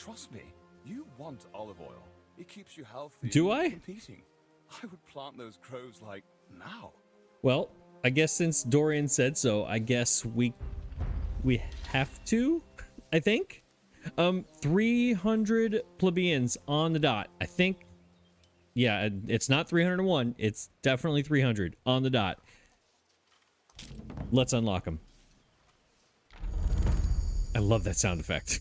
Trust me, you want olive oil. It keeps you healthy. Do and I? Competing. I would plant those groves like now. Well, I guess since Dorian said so, I guess we have to, I think. 300 plebeians on the dot. I think, yeah, it's not 301. It's definitely 300 on the dot. Let's unlock them. I love that sound effect.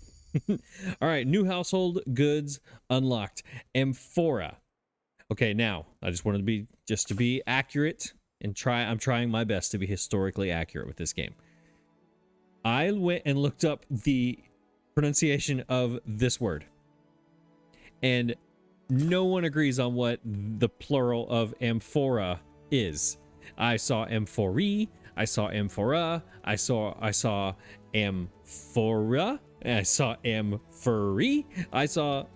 All right, new household goods unlocked. Amphora. Okay, now I just wanted to be accurate and I'm trying my best to be historically accurate with this game. I went and looked up the pronunciation of this word, and no one agrees on what the plural of amphora is. I saw amphorae, I saw amphora, I saw amphora, I saw amphorae, I saw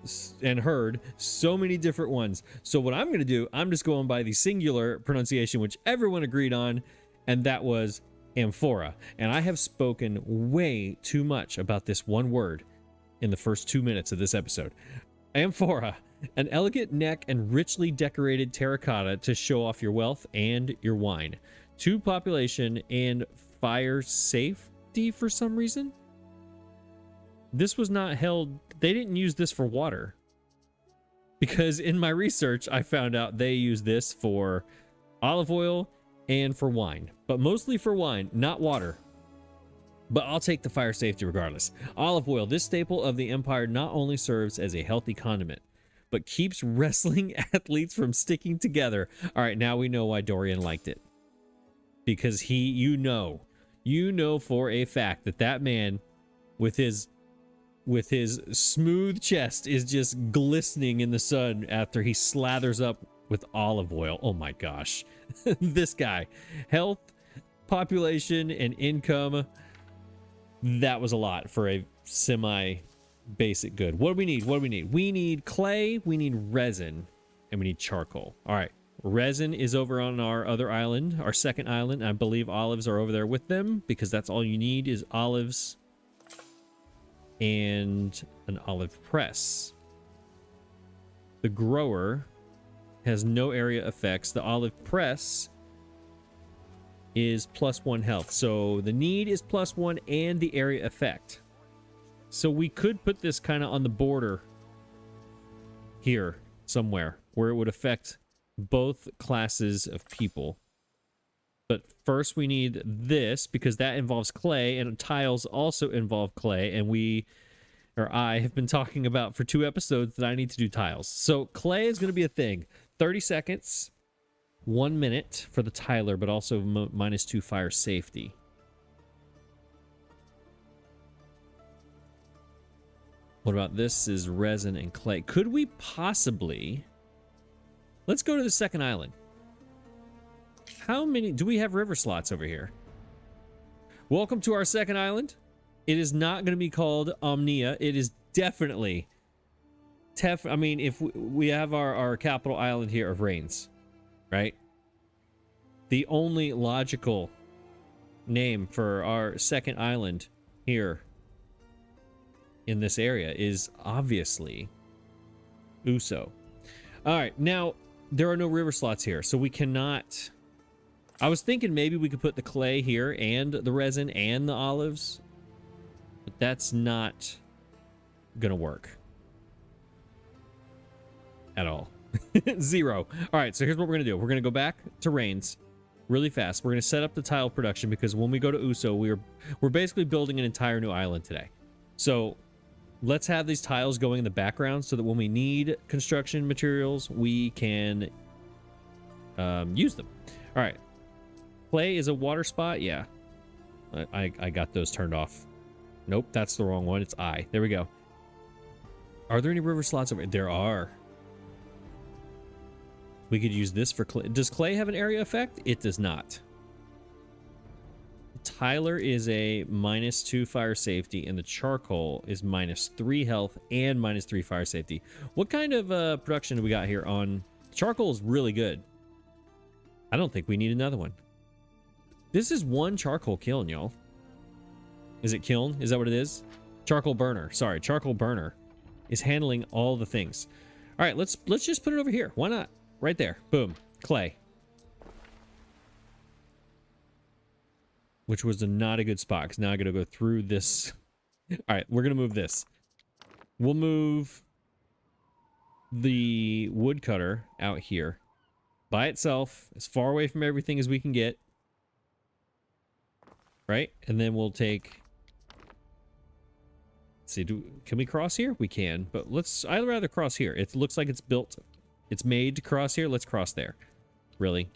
and heard so many different ones. So what I'm going to do, I'm just going by the singular pronunciation, which everyone agreed on, and that was amphora. And I have spoken way too much about this one word in the first 2 minutes of this episode. Amphora, an elegant neck and richly decorated terracotta to show off your wealth and your wine. 2 population and fire safety for some reason. This was not held, they didn't use this for water. Because in my research, I found out they use this for olive oil and for wine. But mostly for wine, not water. But I'll take the fire safety regardless. Olive oil, this staple of the empire not only serves as a healthy condiment, but keeps wrestling athletes from sticking together. All right, now we know why Dorian liked it. Because you know for a fact that man with his smooth chest is just glistening in the sun after he slathers up with olive oil. Oh my gosh. This guy. Health, population, and income. That was a lot for a semi-basic good. What do we need? We need clay, we need resin, and we need charcoal. All right. Resin is over on our other island, our second island. I believe olives are over there with them because that's all you need is olives and an olive press. The grower has no area effects. The olive press is +1 health. So the need is +1 and the area effect. So we could put this kind of on the border here somewhere where it would affect both classes of people. But first we need this because that involves clay, and tiles also involve clay, and I have been talking about for 2 episodes that I need to do tiles. So clay is going to be a thing. 30 seconds, 1 minute for the tiler, but also -2 fire safety. What about this is resin and clay? Could we possibly... Let's go to the second island. How many... Do we have river slots over here? Welcome to our second island. It is not going to be called Omnia. It is definitely... I mean, if we have our capital island here of Rains, right? The only logical name for our second island here in this area is obviously Uso. All right, now there are no river slots here, so we cannot... I was thinking maybe we could put the clay here and the resin and the olives, but that's not gonna work at all. 0. All right, so here's what we're gonna do. We're gonna go back to Rains really fast. We're gonna set up the tile production because when we go to Uso, we're basically building an entire new island today. So let's have these tiles going in the background so that when we need construction materials, we can use them. All right. Clay is a water spot. Yeah. I got those turned off. Nope, that's the wrong one. It's I. There we go. Are there any river slots over here? There are. We could use this for clay. Does clay have an area effect? It does not. Tyler is a -2 fire safety, and the charcoal is -3 health and -3 fire safety. What kind of production do we got here on... Charcoal is really good. I don't think we need another one. This is 1 charcoal kiln, y'all. Is it kiln? Is that what it is? Charcoal burner. Sorry, charcoal burner. is handling all the things. All right, let's just put it over here. Why not? Right there. Boom. Clay. Which was not a good spot, because now I gotta go through this. All right, we're gonna move this. We'll move the woodcutter out here by itself, as far away from everything as we can get. Right? And then we'll take... Let's see, can we cross here? We can, but I'd rather cross here. It looks like it's built, it's made to cross here. Let's cross there. Really?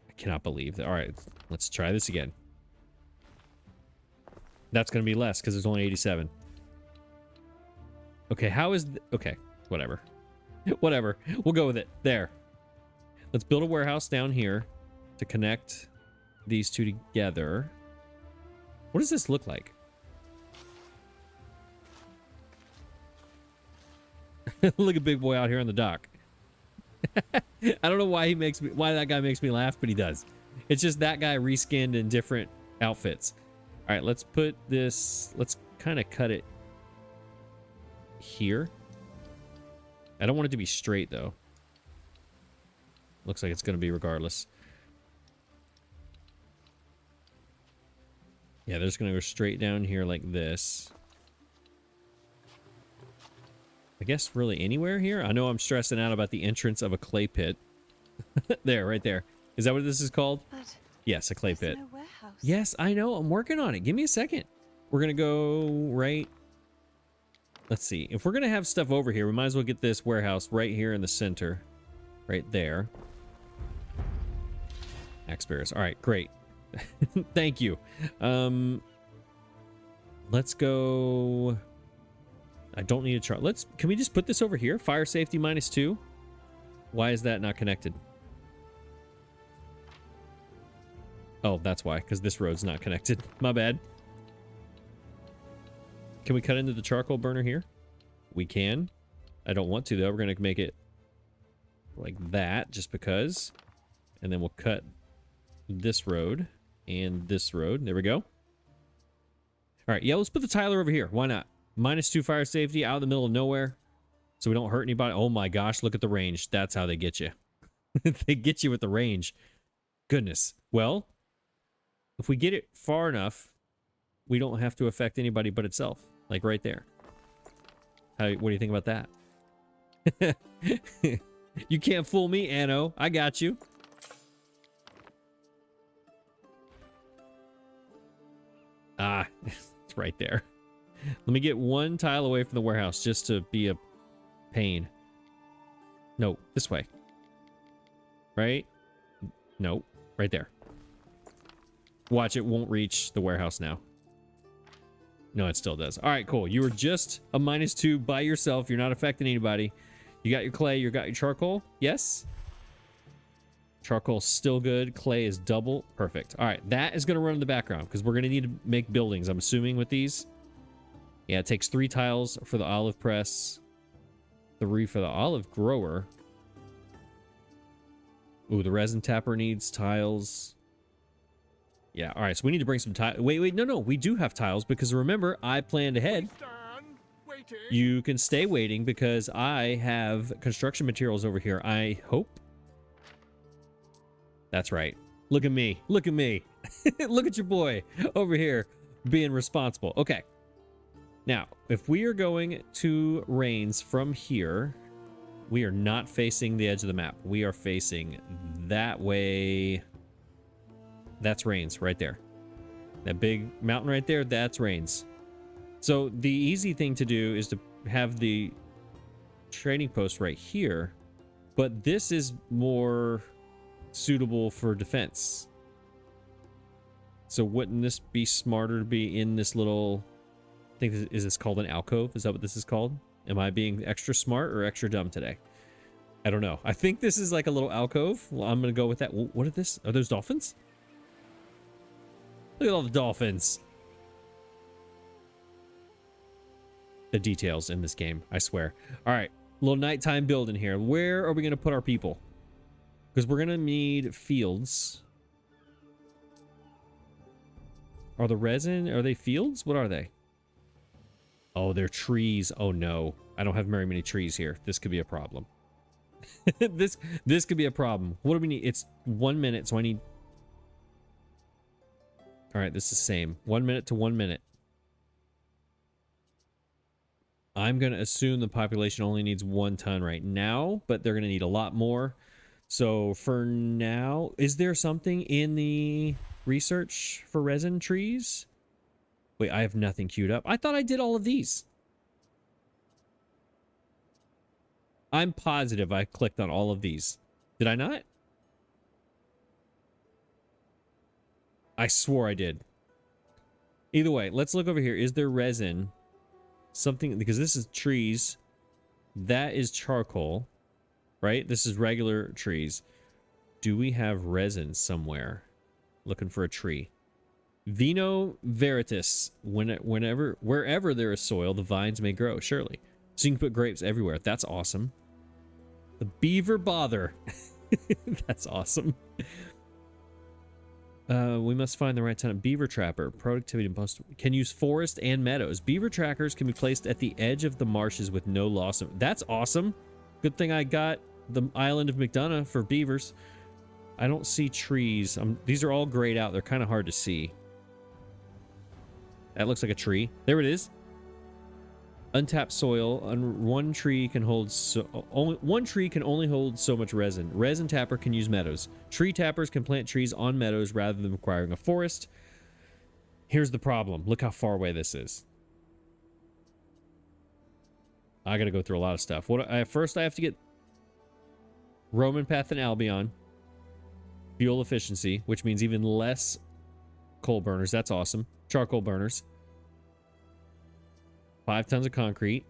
I cannot believe that. All right, let's try this again. That's going to be less because there's only 87. Okay, how is... Okay, whatever. Whatever. We'll go with it. There. Let's build a warehouse down here to connect these two together. What does this look like? Look at Big Boy out here on the dock. I don't know why that guy makes me laugh, but he does. It's just that guy reskinned in different outfits. All right, let's put this... Let's kind of cut it here. I don't want it to be straight, though. Looks like it's going to be regardless. Yeah, they're just going to go straight down here like this. I guess really anywhere here? I know I'm stressing out about the entrance of a clay pit. There, right there. Is that what this is called? But yes, a clay pit. no warehouse. Yes, I know. I'm working on it. Give me a second. We're going to go right... Let's see. If we're going to have stuff over here, we might as well get this warehouse right here in the center. Right there. Axe bearers. All right, great. Thank you. Let's go... I don't need a chart. Can we just put this over here? Fire safety -2. Why is that not connected? Oh, that's why, because this road's not connected. My bad. Can we cut into the charcoal burner here? We can. I don't want to, though. We're going to make it like that, just because. And then we'll cut this road and this road. There we go. All right, yeah, let's put the tiler over here. Why not? -2 fire safety out in the middle of nowhere, so we don't hurt anybody. Oh my gosh, look at the range. That's how they get you. They get you with the range. Goodness. Well, if we get it far enough, we don't have to affect anybody but itself. Like right there. What do you think about that? You can't fool me, Anno. I got you. Ah, it's right there. Let me get one tile away from the warehouse just to be a pain. No, this way. Right? No, right there. Watch, it won't reach the warehouse now. No, it still does. All right, cool. You were just a -2 by yourself. You're not affecting anybody. You got your clay. You got your charcoal. Yes? Charcoal's still good. Clay is double. Perfect. All right, that is going to run in the background because we're going to need to make buildings, I'm assuming, with these. Yeah, it takes 3 tiles for the olive press, 3 for the olive grower. Ooh, the resin tapper needs tiles. Yeah, all right, so we need to bring some tiles. Wait, no, we do have tiles because remember, I planned ahead. You can stay waiting because I have construction materials over here. I hope. That's right. Look at me. Look at me. Look at your boy over here being responsible. Okay. Now, if we are going to Rains from here, we are not facing the edge of the map. We are facing that way. That's Rains right there. That big mountain right there, that's Rains. So the easy thing to do is to have the trading post right here, but this is more suitable for defense. So wouldn't this be smarter to be in this little... I think is this called an alcove? Is that what this is called? Am I being extra smart or extra dumb today? I don't know. I think this is like a little alcove. Well, I'm gonna go with that. What are this? Are those dolphins? Look at all the dolphins. The details in this game, I swear. All right, little nighttime building here. Where are we gonna put our people? Because we're gonna need fields. Are the resin, are they fields? What are they? Oh, they're trees. Oh no. I don't have very many trees here. This could be a problem. This could be a problem. What do we need? It's 1 minute, so I need... All right, this is the same. 1 minute to 1 minute. I'm going to assume the population only needs 1 ton right now, but they're going to need a lot more. So for now, is there something in the research for resin trees? Wait, I have nothing queued up. I thought I did all of these. I'm positive I clicked on all of these. Did I not? I swore I did. Either way, let's look over here. Is there resin? Something, because this is trees. That is charcoal, right? This is regular trees. Do we have resin somewhere? Looking for a tree. Vino veritas. Wherever there is soil, the vines may grow, surely. So you can put grapes everywhere. That's awesome. The beaver bother. That's awesome. We must find the right time. Beaver trapper. Productivity must can use forest and meadows. Beaver trackers can be placed at the edge of the marshes with no loss of... That's awesome. Good thing I got the island of McDonough for beavers. I don't see trees. These are all grayed out. They're kind of hard to see. That looks like a tree. There it is. Untapped soil. One tree can hold one tree can only hold so much resin. Resin tapper can use meadows. Tree tappers can plant trees on meadows rather than requiring a forest. Here's the problem. Look how far away this is. I gotta go through a lot of stuff. First I have to get Roman Path and Albion. Fuel efficiency, which means even less coal burners. That's awesome. Charcoal burners. 5 tons of concrete.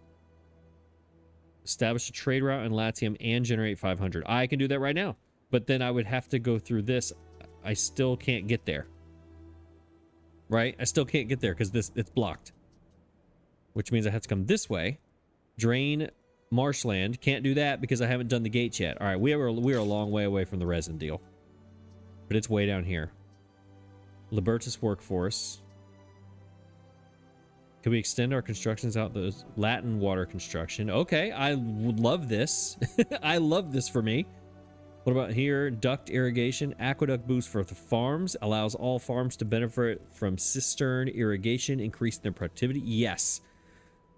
Establish a trade route in Latium and generate 500. I can do that right now. But then I would have to go through this. I still can't get there. Right? I still can't get there because it's blocked. Which means I have to come this way. Drain marshland. Can't do that because I haven't done the gates yet. All right, we are a long way away from the resin deal. But it's way down here. Libertas workforce. Can we extend our constructions out those Latin water construction? Okay, I love this. I love this for me. What about here? Duct irrigation, aqueduct boost for the farms, allows all farms to benefit from cistern irrigation, increasing their productivity. Yes.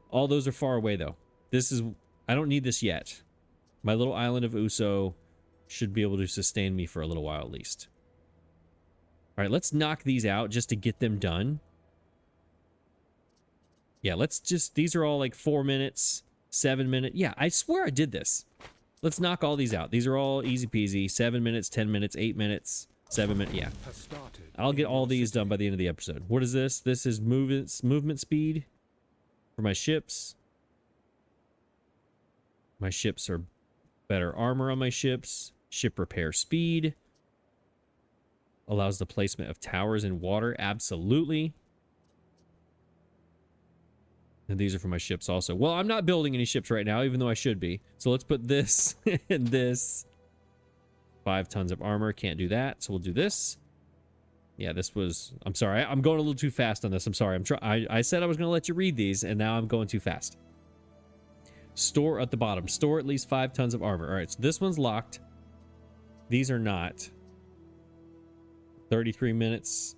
All those are far away though. I don't need this yet. My little island of Uso should be able to sustain me for a little while at least. All right, let's knock these out just to get them done. Yeah, these are all like 4 minutes, 7 minutes. Yeah, I swear I did this. Let's knock all these out. These are all easy peasy. 7 minutes, 10 minutes, 8 minutes, 7 minutes. Yeah. I'll get all these done by the end of the episode. What is this? This is movement speed for my ships. My ships are better armor on my ships. Ship repair speed. Allows the placement of towers in water. Absolutely. And these are for my ships also. Well, I'm not building any ships right now, even though I should be. So let's put this and this. 5 tons of armor. Can't do that. So we'll do this. Yeah, this was... I'm sorry. I'm going a little too fast on this. I'm sorry. I said I was going to let you read these, and now I'm going too fast. Store at the bottom. Store at least 5 tons of armor. All right, so this one's locked. These are not. 33 minutes.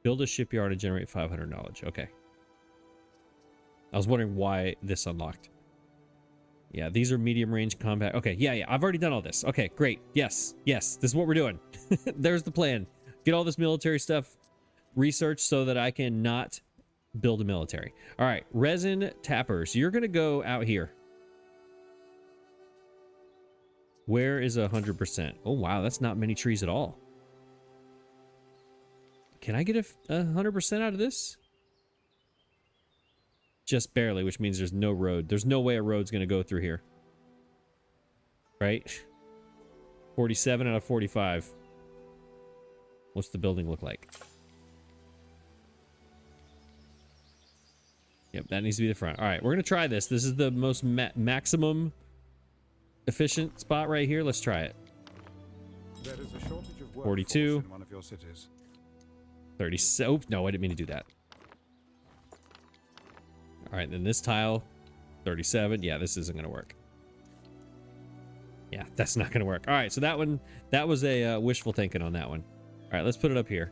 Build a shipyard and generate 500 knowledge. Okay. I was wondering why this unlocked. Yeah, these are medium range combat. Okay, yeah, I've already done all this. Okay, great. Yes, this is what we're doing. There's the plan. Get all this military stuff researched so that I can not build a military. All right, resin tappers. You're going to go out here. Where is 100%? Oh, wow, that's not many trees at all. Can I get a 100% out of this? Just barely, which means there's no road. There's no way a road's going to go through here. Right? 47 out of 45. What's the building look like? Yep, that needs to be the front. All right, we're going to try this. This is the most maximum efficient spot right here. Let's try it. There is a shortage of 42. In one of your cities. 30. So, no, I didn't mean to do that. All right, then this tile, 37. Yeah, this isn't going to work. Yeah, that's not going to work. All right, so that one, that was a wishful thinking on that one. All right, let's put it up here.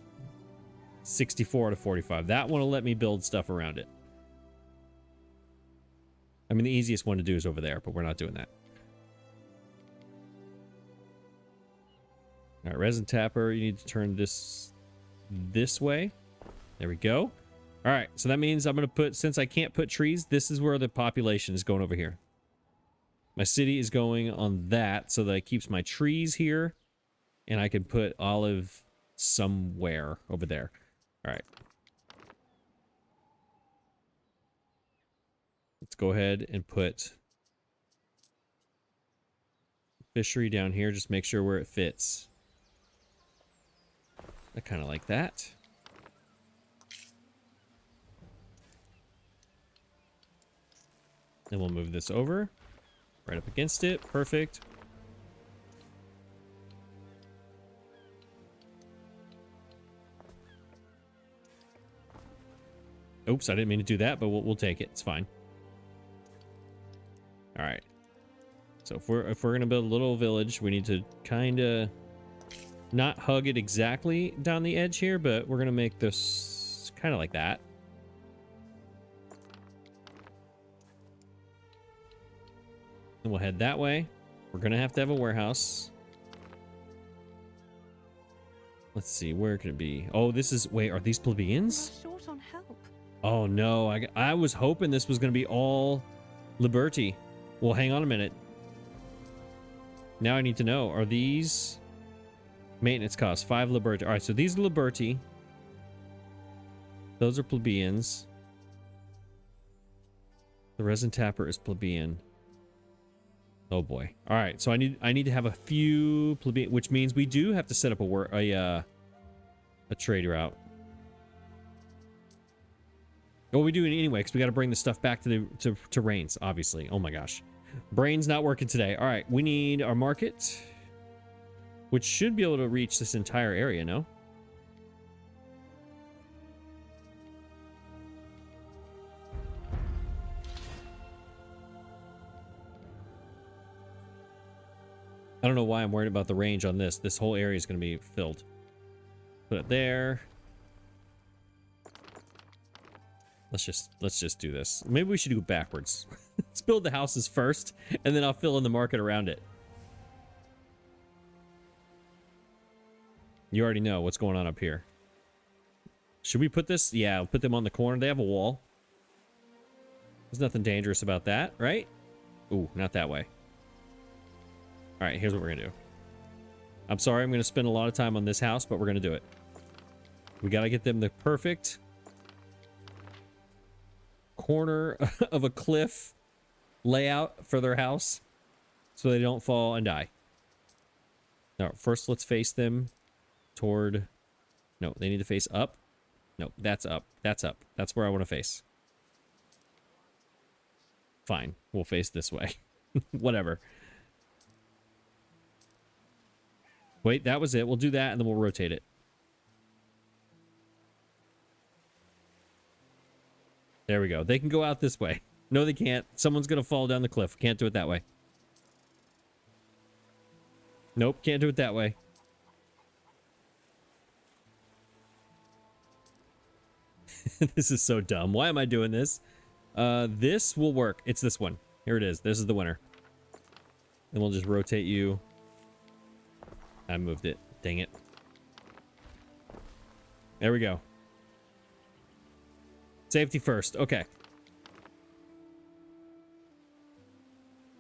64 to 45. That one will let me build stuff around it. I mean, the easiest one to do is over there, but we're not doing that. All right, resin tapper, you need to turn this way. There we go. All right, so that means I'm going to put, since I can't put trees, this is where the population is going over here. My city is going on that so that it keeps my trees here, and I can put olive somewhere over there. All right. Let's go ahead and put fishery down here. Just make sure where it fits. I kind of like that. Then we'll move this over. Right up against it. Perfect. Oops, I didn't mean to do that, but we'll take it. It's fine. All right. So if we're gonna build a little village, we need to kind of not hug it exactly down the edge here, but we're gonna make this kind of like that. And we'll head that way. We're gonna have to have a warehouse. Let's see, where could it be? Oh, this is, wait, are these plebeians? Short on help. Oh no, I was hoping this was gonna be all Liberty. Well, hang on a minute. Now I need to know, are these maintenance costs? 5 Liberty. All right, so these are Liberty. Those are plebeians. The resin tapper is plebeian. Oh boy. All right, so I need to have a few plebeian, which means we do have to set up a trade route. Well, we do it anyway because we got to bring the stuff back to Rains, obviously. Oh my gosh, brain's not working today. All right, we need our market, which should be able to reach this entire area. No. I don't know why I'm worried about the range on this. This whole area is going to be filled. Put it there. Let's just do this. Maybe we should do it backwards. Let's build the houses first, and then I'll fill in the market around it. You already know what's going on up here. Should we put this? Yeah, I'll put them on the corner. They have a wall. There's nothing dangerous about that, right? Ooh, not that way. All right, here's what we're gonna do. I'm sorry, I'm gonna spend a lot of time on this house, but we're gonna do it. We gotta get them the perfect corner of a cliff layout for their house so they don't fall and die. Now, first let's face them toward... No, they need to face up. No, that's up. That's up. That's where I want to face. Fine, we'll face this way. Whatever. Wait, that was it. We'll do that, and then we'll rotate it. There we go. They can go out this way. No, they can't. Someone's going to fall down the cliff. Can't do it that way. Nope, can't do it that way. This is so dumb. Why am I doing this? This will work. It's this one. Here it is. This is the winner. And we'll just rotate you. I moved it. Dang it. There we go. Safety first. Okay.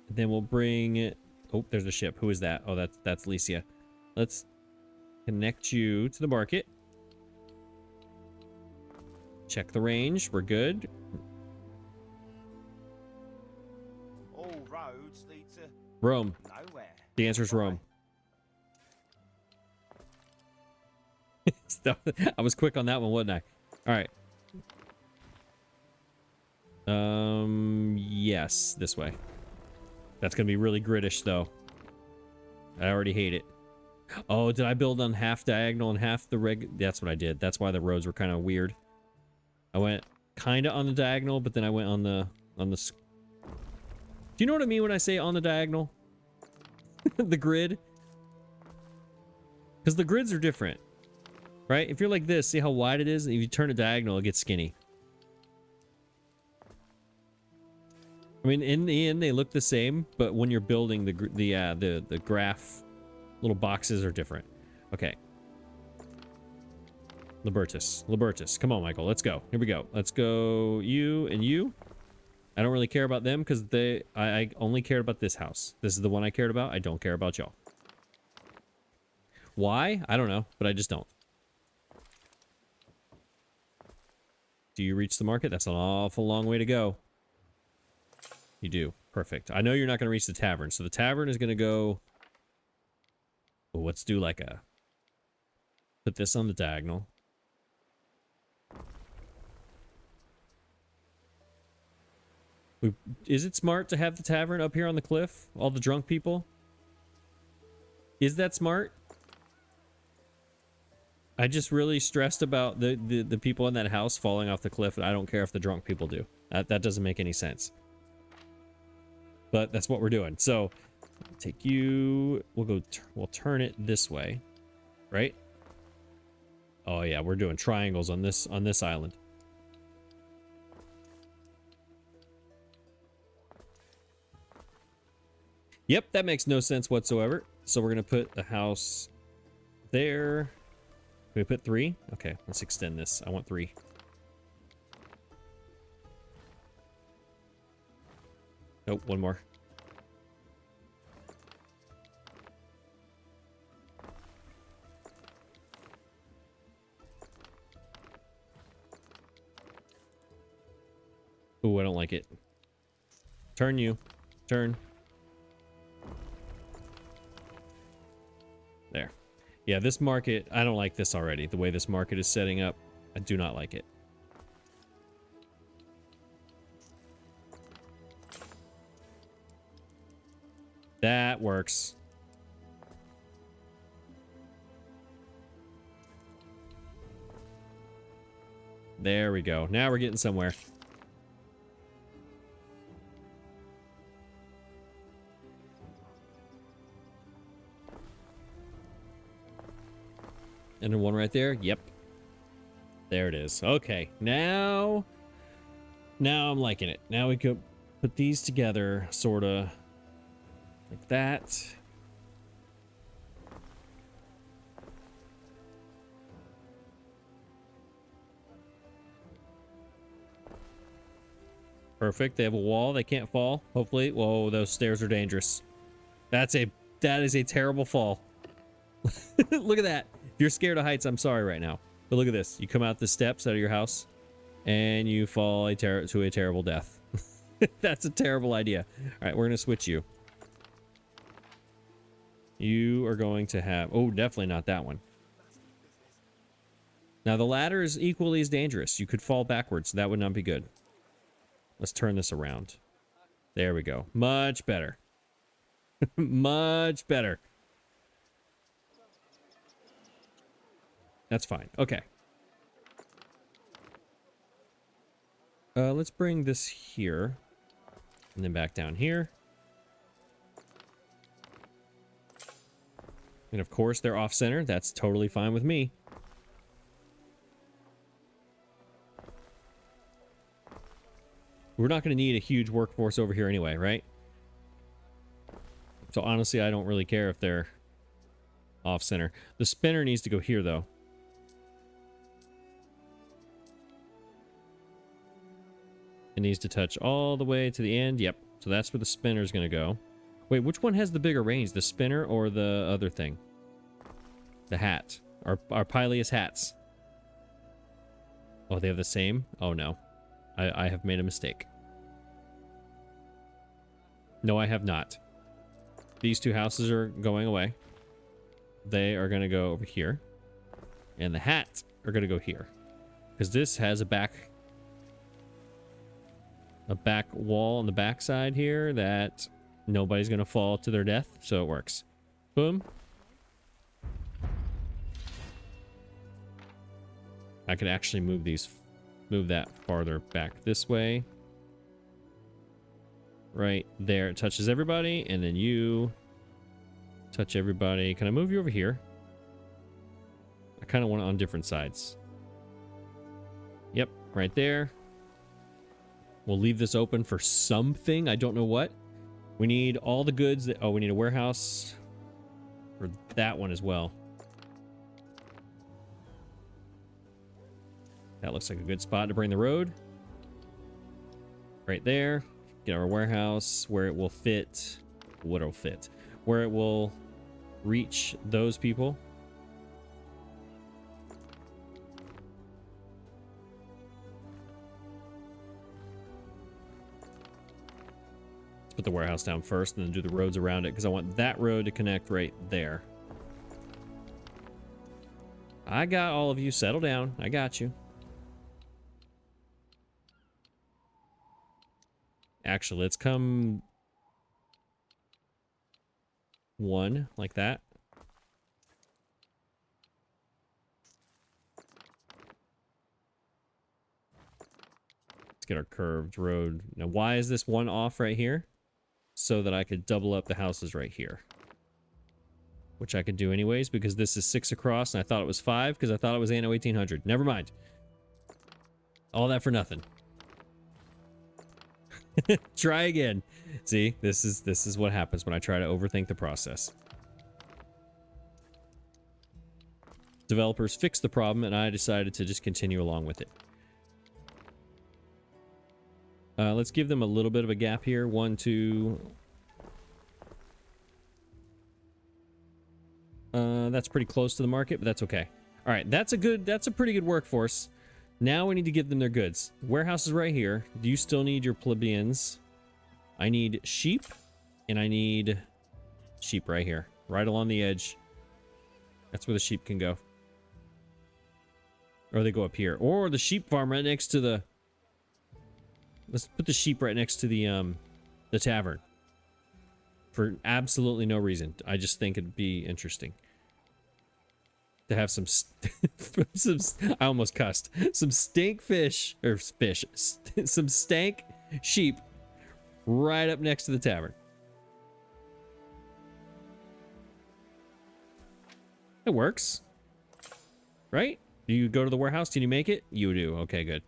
Then we'll bring it. Oh, there's a ship. Who is that? Oh, that's Licia. Let's connect you to the market. Check the range. We're good. All roads lead to Rome. nowhere. The answer is Rome. I was quick on that one, wasn't I? All right. Yes, this way. That's gonna be really British, though. I already hate it. Oh, did I build on half diagonal and half the That's what I did. That's why the roads were kind of weird. I went kind of on the diagonal, but then I went on the Do you know what I mean when I say on the diagonal? The grid? Because the grids are different, right? If you're like this, see how wide it is? If you turn it diagonal, it gets skinny. I mean, in the end, they look the same, but when you're building the graph, little boxes are different. Okay. Libertus. Come on, Michael. Let's go. Here we go. Let's go you and you. I don't really care about them because I only cared about this house. This is the one I cared about. I don't care about y'all. Why? I don't know, but I just don't. Do you reach the market? That's an awful long way to go. You do. Perfect. I know you're not going to reach the tavern, so the tavern is going to go... Well, let's do like a... Put this on the diagonal. Is it smart to have the tavern up here on the cliff? All the drunk people? Is that smart? I just really stressed about the people in that house falling off the cliff, and I don't care if the drunk people do. That doesn't make any sense. But that's what we're doing. So, take you... We'll turn it this way. Right? Oh yeah, we're doing triangles on this island. Yep, that makes no sense whatsoever. So we're going to put a house there. Can we put 3? Okay, let's extend this. I want 3. Nope, 1 more. Ooh, I don't like it. Turn you. Turn. There. Yeah, this market, I don't like this already. The way this market is setting up, I do not like it. That works. There we go. Now we're getting somewhere. And then one right there. Yep. There it is. Okay. Now I'm liking it. Now we could put these together, sort of like that. Perfect. They have a wall. They can't fall. Hopefully. Whoa, those stairs are dangerous. That is a terrible fall. Look at that. If you're scared of heights, I'm sorry right now. But look at this. You come out the steps out of your house and you fall to a terrible death. That's a terrible idea. All right, we're going to switch you. You are going to have... Oh, definitely not that one. Now, the ladder is equally as dangerous. You could fall backwards. So that would not be good. Let's turn this around. There we go. Much better. Much better. That's fine. Okay. Let's bring this here. And then back down here. And of course, they're off-center. That's totally fine with me. We're not going to need a huge workforce over here anyway, right? So honestly, I don't really care if they're off-center. The spinner needs to go here, though. It needs to touch all the way to the end. Yep. So that's where the spinner's going to go. Wait, which one has the bigger range? The spinner or the other thing? The hat. Our Pyleus hats. Oh, they have the same? Oh, no. I have made a mistake. No, I have not. These two houses are going away. They are going to go over here. And the hats are going to go here. Because this has a back wall on the back side here that nobody's going to fall to their death. So it works. Boom. I could actually move that farther back this way. Right there. It touches everybody, and then you touch everybody. Can I move you over here? I kind of want it on different sides. Yep, right there. We'll leave this open for something. I don't know what. We need all the goods that... Oh, we need a warehouse for that one as well. That looks like a good spot to bring the road. Right there. Get our warehouse where it will fit. What it'll fit. Where it will reach those people. Let's put the warehouse down first and then do the roads around it because I want that road to connect right there. I got all of you. Settle down. I got you. Actually, let's come one like that. Let's get our curved road. Now, why is this one off right here? So that I could double up the houses right here. Which I could do anyways because this is 6 across and I thought it was 5 because I thought it was Anno 1800. Never mind. All that for nothing. Try again. See, this is what happens when I try to overthink the process. Developers fixed the problem and I decided to just continue along with it. Let's give them a little bit of a gap here. 1, 2. That's pretty close to the market, but that's okay. All right, that's a pretty good workforce. Now we need to give them their goods. Warehouse is right here. Do you still need your plebeians? I need sheep, and I need sheep right here, right along the edge. That's where the sheep can go. Or they go up here. Or the sheep farm right next to the... Let's put the sheep right next to the tavern. For absolutely no reason. I just think it'd be interesting. To have some... I almost cussed. Some stink fish. Or fish. Some stank sheep right up next to the tavern. It works. Right? Do you go to the warehouse? Can you make it? You do. Okay, good.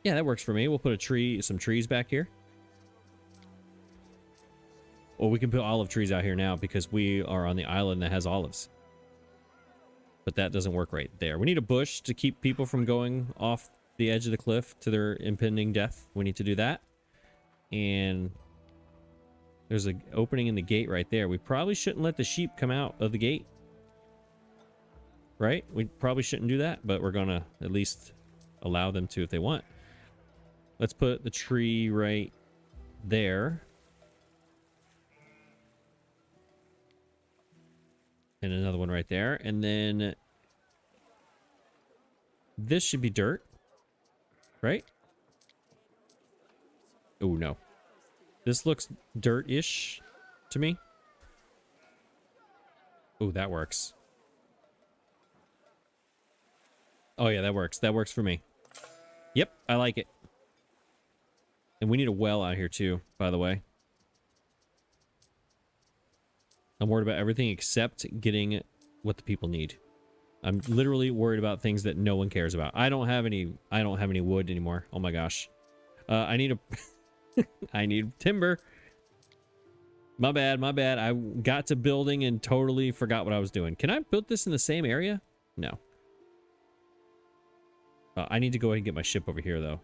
Yeah, that works for me. We'll put some trees back here. Or we can put olive trees out here now because we are on the island that has olives. But that doesn't work right there. We need a bush to keep people from going off the edge of the cliff to their impending death. We need to do that. And there's an opening in the gate right there. We probably shouldn't let the sheep come out of the gate. Right? We probably shouldn't do that, but we're going to at least allow them to if they want. Let's put the tree right there. And another one right there. And then this should be dirt. Right? Oh, no. This looks dirt-ish to me. Oh, that works. Oh, yeah, that works. That works for me. Yep, I like it. And we need a well out here, too, by the way. I'm worried about everything except getting what the people need. I'm literally worried about things that no one cares about. I don't have any wood anymore. Oh my gosh. I need a I need timber. My bad, my bad. I got to building and totally forgot what I was doing. Can I build this in the same area? No. I need to go ahead and get my ship over here though.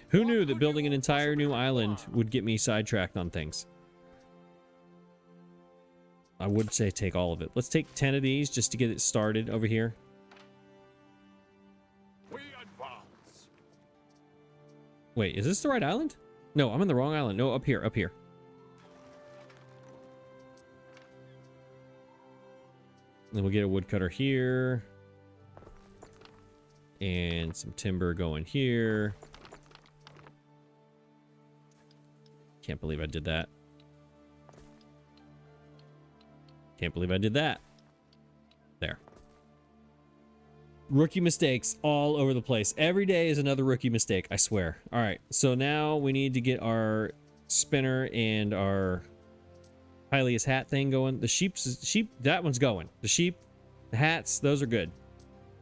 Who knew that building an entire new island would get me sidetracked on things? I would say take all of it. Let's take 10 of these just to get it started over here. We advance. Wait, is this the right island? No, I'm on the wrong island. No, up here, up here. Then we'll get a woodcutter here. And some timber going here. Can't believe I did that. Can't believe I did that. There. Rookie mistakes all over the place. Every day is another rookie mistake, I swear. All right, so now we need to get our spinner and our Hylia's hat thing going. The sheep, that one's going. The sheep, the hats, those are good.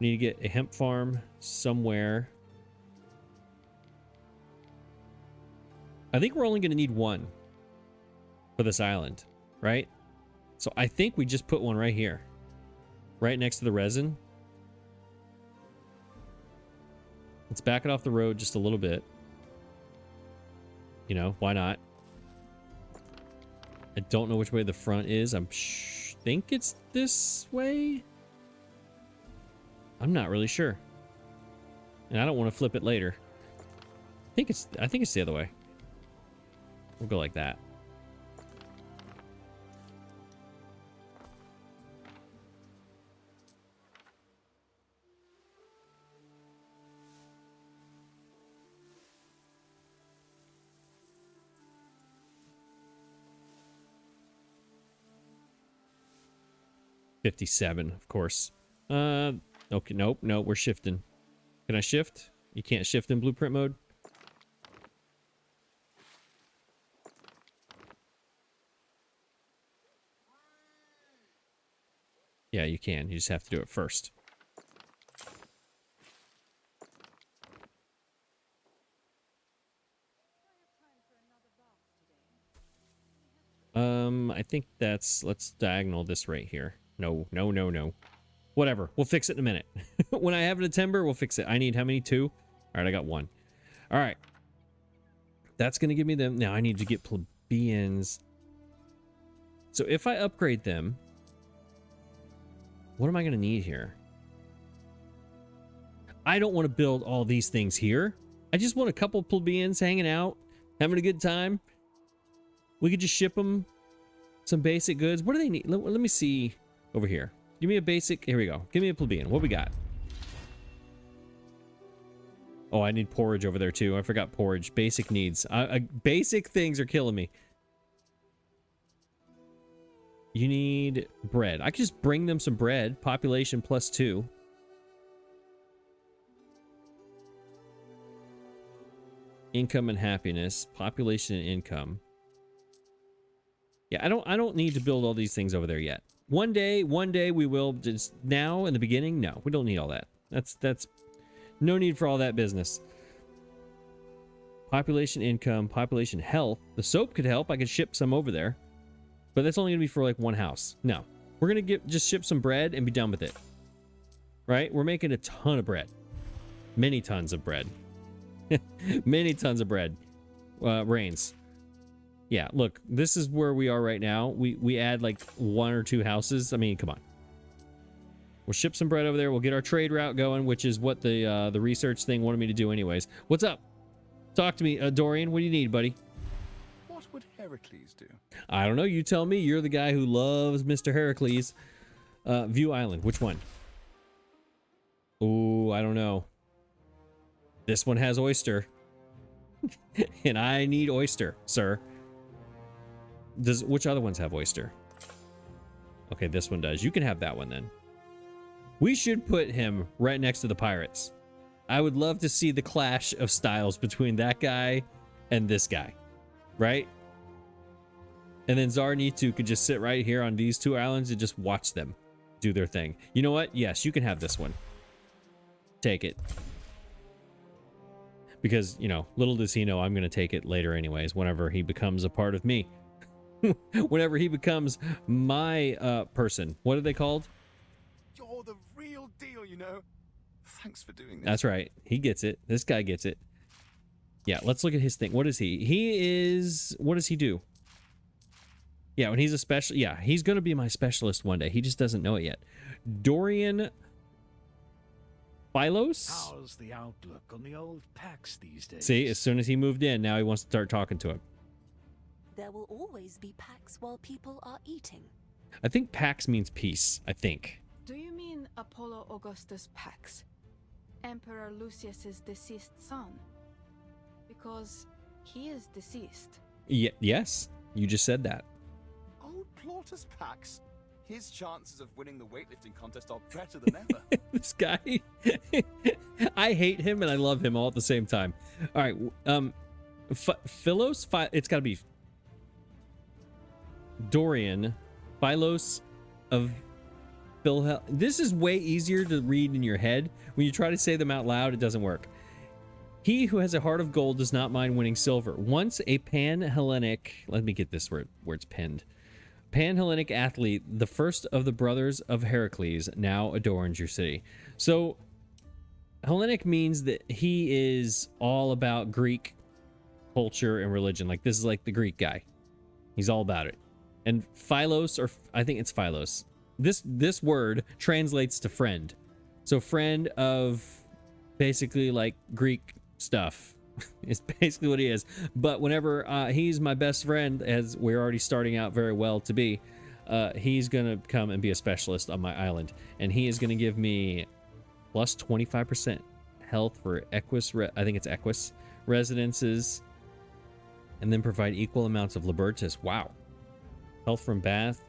We need to get a hemp farm somewhere. I think we're only going to need one for this island, right? So I think we just put one right here, right next to the resin. Let's back it off the road just a little bit. You know, why not? I don't know which way the front is. Think it's this way. I'm not really sure. And I don't want to flip it later. I think it's the other way. We'll go like that. $57, of course. Okay, nope, we're shifting. Can I shift? You can't shift in blueprint mode. Yeah, you can. You just have to do it first. I think that's... Let's diagonal this right here. No. Whatever. We'll fix it in a minute. When I have a timber, we'll fix it. I need how many? 2? All right, I got 1. All right. That's going to give me them. Now I need to get plebeians. So if I upgrade them, what am I going to need here? I don't want to build all these things here. I just want a couple plebeians hanging out, having a good time. We could just ship them some basic goods. What do they need? Let me see over here. Give me a basic. Here we go. Give me a plebeian. What we got? Oh, I need porridge over there too. I forgot porridge. Basic needs. Basic things are killing me. You need bread. I could just bring them some bread. Population +2. Income and happiness. Population and income. Yeah, I don't need to build all these things over there yet. One day we will. Just now in the beginning, no, we don't need all that. That's no need for all that business. Population, income, population, health. The soap could help. I could ship some over there, but that's only gonna be for like one house. No, we're gonna just ship some bread and be done with it. Right? We're making a ton of bread, many tons of bread, many tons of bread. Rains. Yeah, look, this is where we are right now. We add like 1 or 2 houses. I mean, come on. We'll ship some bread over there. We'll get our trade route going, which is what the research thing wanted me to do anyways. What's up? Talk to me, Dorian. What do you need, buddy? What would Heracles do? I don't know. You tell me. You're the guy who loves Mr. Heracles. View Island. Which one? Oh, I don't know. This one has oyster. And I need oyster, sir. Which other ones have oyster? Okay, this one does. You can have that one then. We should put him right next to the pirates. I would love to see the clash of styles between that guy and this guy, right? And then Czar-Nitu could just sit right here on these 2 islands and just watch them do their thing. You know what? Yes, you can have this one. Take it. Because, you know, little does he know I'm going to take it later anyways, whenever he becomes a part of me. Whenever he becomes my person. What are they called? You're the real deal, you know. Thanks for doing this. That's right. He gets it. This guy gets it. Yeah, let's look at his thing. What is he? He is... What does he do? Yeah, when he's a special... Yeah, he's going to be my specialist one day. He just doesn't know it yet. Dorian Philos? How's the outlook on the old packs these days? See, as soon as he moved in, now he wants to start talking to him. There will always be packs while people are eating. I think Pax means peace, I think. Do you mean Apollo Augustus Pax, Emperor Lucius's deceased son? Because he is deceased. Yes, you just said that. Old Plautus Pax. his chances of winning the weightlifting contest are better than ever. This guy, I hate him and I love him all at the same time. All right, Philos, it's got to be Dorian, Philos of Philhel. This is way easier to read in your head. When you try to say them out loud, it doesn't work. He who has a heart of gold does not mind winning silver. Once a Pan-Hellenic, let me get this where it's penned. Pan-Hellenic athlete, the first of the brothers of Heracles, now adorns your city. So Hellenic means that he is all about Greek culture and religion. Like, this is like the Greek guy. He's all about it. And Philos, or I think it's Philos, this word translates to friend. So friend of basically like Greek stuff is basically what he is. But whenever he's my best friend, as we're already starting out very well to be, he's gonna come and be a specialist on my island, and he is gonna give me plus 25% health for Equus, I think it's Equus residences, and then provide equal amounts of Libertas. Wow. Health from bath,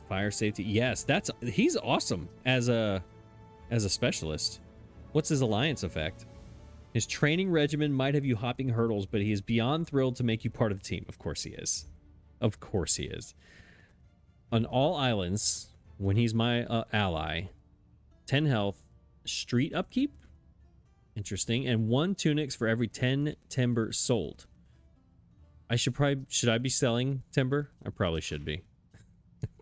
fire safety. Yes, he's awesome as a specialist. What's his alliance effect? His training regimen might have you hopping hurdles, but he is beyond thrilled to make you part of the team. Of course he is. Of course he is. On all islands, when he's my ally, 10 health, street upkeep, interesting, and 1 tunics for every 10 timber sold. Should I be selling timber? I probably should be.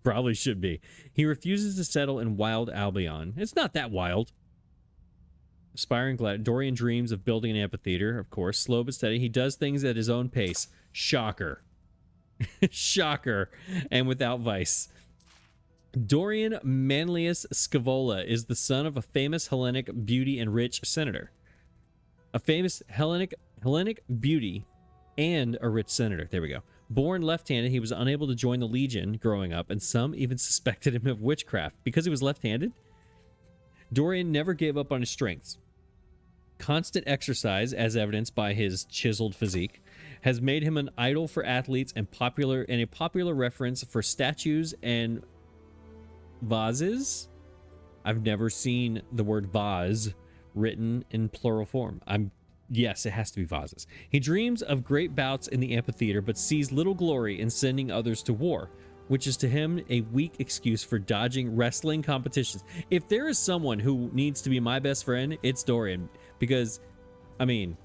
Probably should be. He refuses to settle in wild Albion. It's not that wild. Aspiring glad. Dorian dreams of building an amphitheater, of course. Slow but steady. He does things at his own pace. Shocker. Shocker. And without vice. Dorian Manlius Scaevola is the son of a famous Hellenic beauty and rich senator. A famous Hellenic beauty and a rich senator. There we go. Born left-handed, he was unable to join the Legion growing up, and some even suspected him of witchcraft because he was left-handed. Dorian never gave up on his strengths. Constant exercise, as evidenced by his chiseled physique, has made him an idol for athletes and a popular reference for statues and vases. I've never seen the word vase written in plural form. Yes, it has to be vases. He dreams of great bouts in the amphitheater, but sees little glory in sending others to war, which is to him a weak excuse for dodging wrestling competitions. If there is someone who needs to be my best friend, it's Dorian. Because, I mean,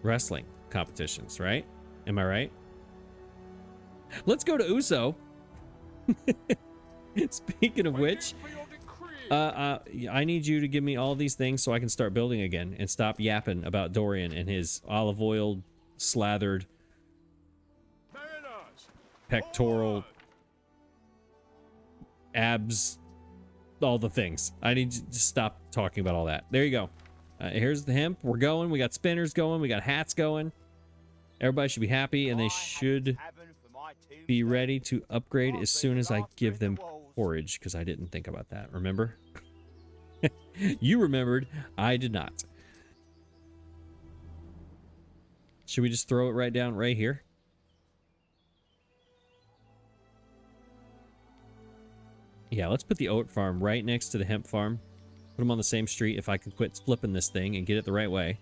wrestling competitions, right? Am I right? Let's go to Uso. Speaking of which, I need you to give me all these things so I can start building again and stop yapping about Dorian and his olive oil slathered pectoral abs, all the things. I need you to stop talking about all that. There you go. Here's the hemp. We're going. We got spinners going. We got hats going. Everybody should be happy, and they should be ready to upgrade as soon as I give them forage, because I didn't think about that. Remember? You remembered. I did not. Should we just throw it right down right here? Yeah, let's put the oat farm right next to the hemp farm. Put them on the same street if I can quit flipping this thing and get it the right way.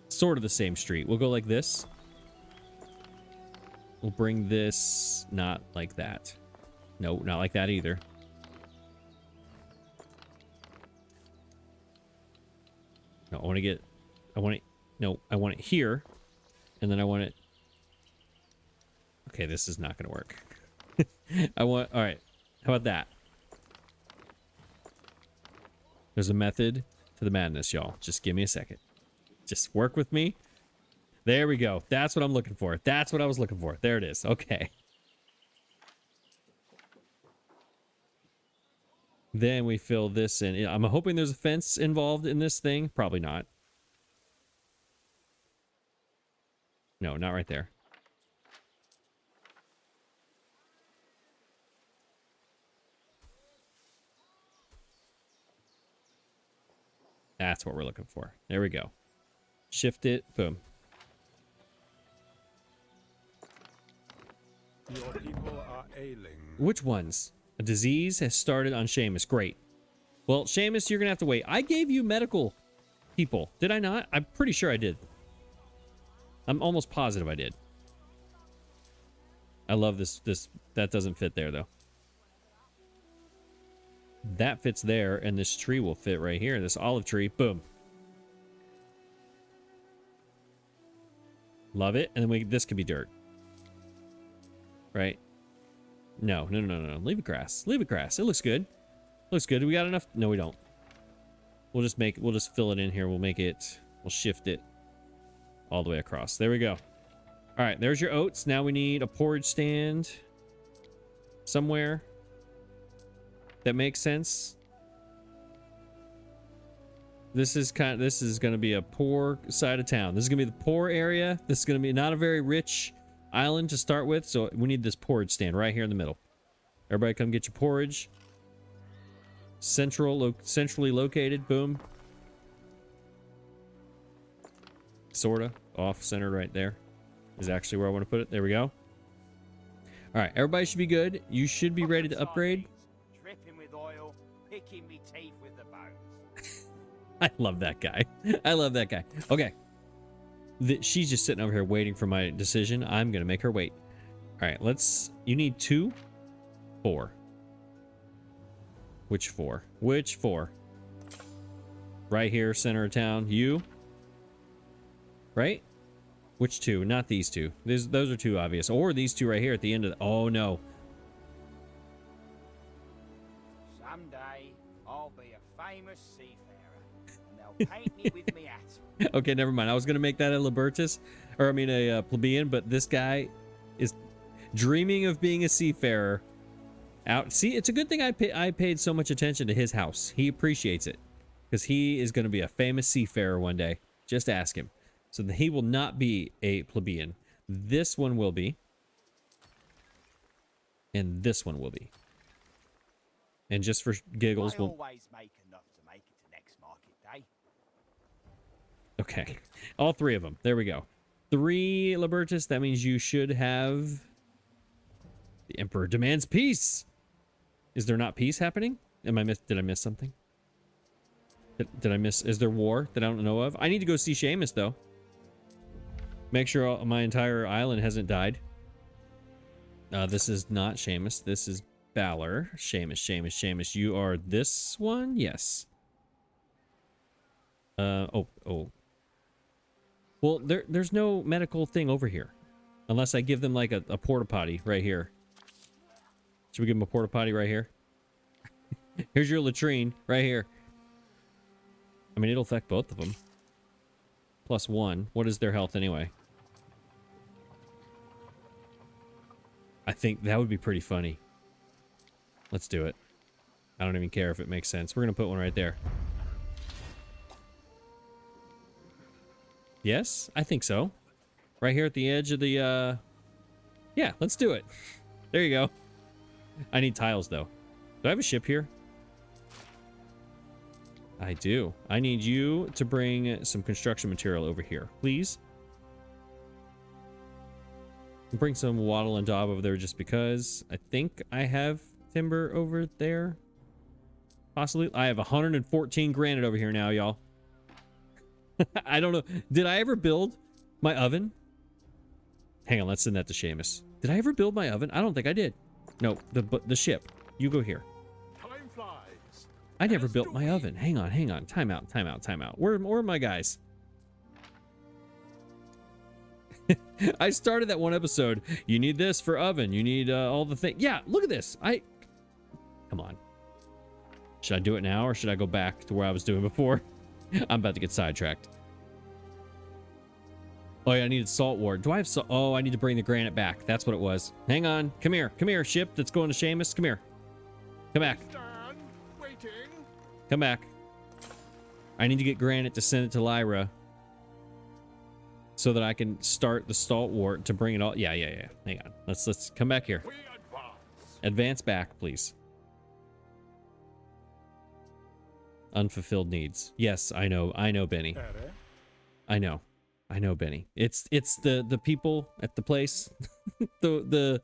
Sort of the same street. We'll go like this. We'll bring this not like that. No, not like that either. No, I want it here. And then I want it. Okay, this is not going to work. all right. How about that? There's a method to the madness, y'all. Just give me a second. Just work with me. There we go. That's what I'm looking for. That's what I was looking for. There it is. Okay. Then we fill this in. I'm hoping there's a fence involved in this thing. Probably not. No, not right there. That's what we're looking for. There we go. Shift it. Boom. ailing? Which ones? A disease has started on Seamus. Great. Well, Seamus, you're gonna have to wait. I gave you medical people. Did I not? I'm pretty sure I did. I'm almost positive I did. I love this. That doesn't fit there, though. That fits there, and this tree will fit right here. This olive tree. Boom. Love it. And then this could be dirt. Right? No. Leave it grass. Leave it grass. It looks good. Looks good. Do we got enough? No, we don't. We'll just fill it in here. We'll shift it all the way across. There we go. All right, there's your oats. Now we need a porridge stand somewhere that makes sense. This is going to be a poor side of town. This is going to be the poor area. This is going to be not a very rich island to start with, so we need this porridge stand right here in the middle. Everybody come get your porridge. Centrally located. Boom. Sorta. Off-centered right there is actually where I want to put it. There we go. All right, everybody should be good. You should be ready to upgrade. Dripping with oil, picking me teeth with the bones. I love that guy. I love that guy. Okay. She's just sitting over here waiting for my decision. I'm going to make her wait. All right, you need 2, 4. Which 4? Which 4? Right here, center of town. You. Right? Which 2? Not these 2. Those are 2 obvious. Or these 2 right here at the end of the... Oh, no. Someday, I'll be a famous seafarer, and they'll paint me with me hat. Okay, never mind. I was going to make that a Libertus, or I mean a plebeian, but this guy is dreaming of being a seafarer. See, it's a good thing I paid so much attention to his house. He appreciates it, because he is going to be a famous seafarer one day. Just ask him. So he will not be a plebeian. This one will be. And this one will be. And just for giggles, I always make enough to make it to next market day. Okay. All 3 of them. There we go. 3 Libertus. That means you should have... The Emperor demands peace. Is there not peace happening? Did I miss something? Did I miss... Is there war that I don't know of? I need to go see Seamus, though. Make sure my entire island hasn't died. This is not Seamus. This is Balor. Seamus. You are this one? Yes. Oh. Well, there's no medical thing over here. Unless I give them like a porta potty right here. Should we give them a porta potty right here? Here's your latrine right here. I mean, it'll affect both of them. +1. What is their health anyway? I think that would be pretty funny. Let's do it. I don't even care if it makes sense. We're going to put one right there. Yes, I think so. Right here at the edge of the, Yeah, let's do it. There you go. I need tiles, though. Do I have a ship here? I do. I need you to bring some construction material over here, please. Bring some wattle and daub over there just because. I think I have timber over there. Possibly. I have 114 granite over here now, y'all. I don't know. Did I ever build my oven? Hang on, let's send that to Seamus. Did I ever build my oven? I don't think I did. No, the ship. You go here. Time flies. I never built my oven. Hang on. Time out. Where are my guys? I started that one episode. You need this for oven. You need all the things. Yeah, look at this. Come on. Should I do it now or should I go back to where I was doing before? I'm about to get sidetracked. Oh yeah, I needed salt ward. Do I have salt? Oh, I need to bring the granite back. That's what it was. Hang on. Come here, ship that's going to Seamus. Come here. Come back. Stand waiting. Come back. I need to get granite to send it to Lyra so that I can start the stalwart to bring it all. Yeah. Hang on. Let's come back here. We advance. Advance back, please. Unfulfilled needs. Yes, I know, Benny. I know, Benny. It's the people at the place. the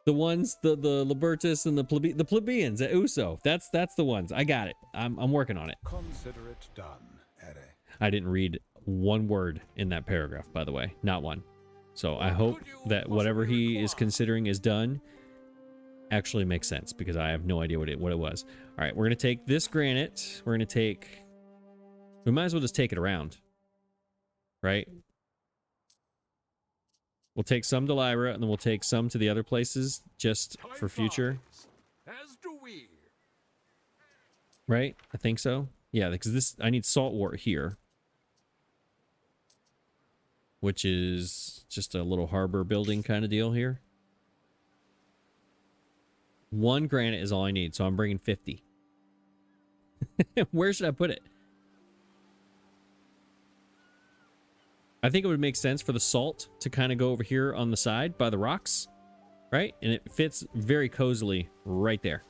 The ones, the Libertus and the plebeians at Uso. That's the ones. I got it. I'm working on it. Consider it done, Ere. I didn't read one word in that paragraph, by the way. Not one. So I hope that whatever he is considering is done actually makes sense, because I have no idea what it was. All right, we're going to take this granite. We're going to take... We might as well just take it around. Right? We'll take some to Lyra, and then we'll take some to the other places just for future. As do we. Right? I think so. Yeah, because this... I need saltwort here. Which is just a little harbor building kind of deal here. 1 granite is all I need, so I'm bringing 50. Where should I put it? I think it would make sense for the salt to kind of go over here on the side by the rocks, right? And it fits very cozily right there.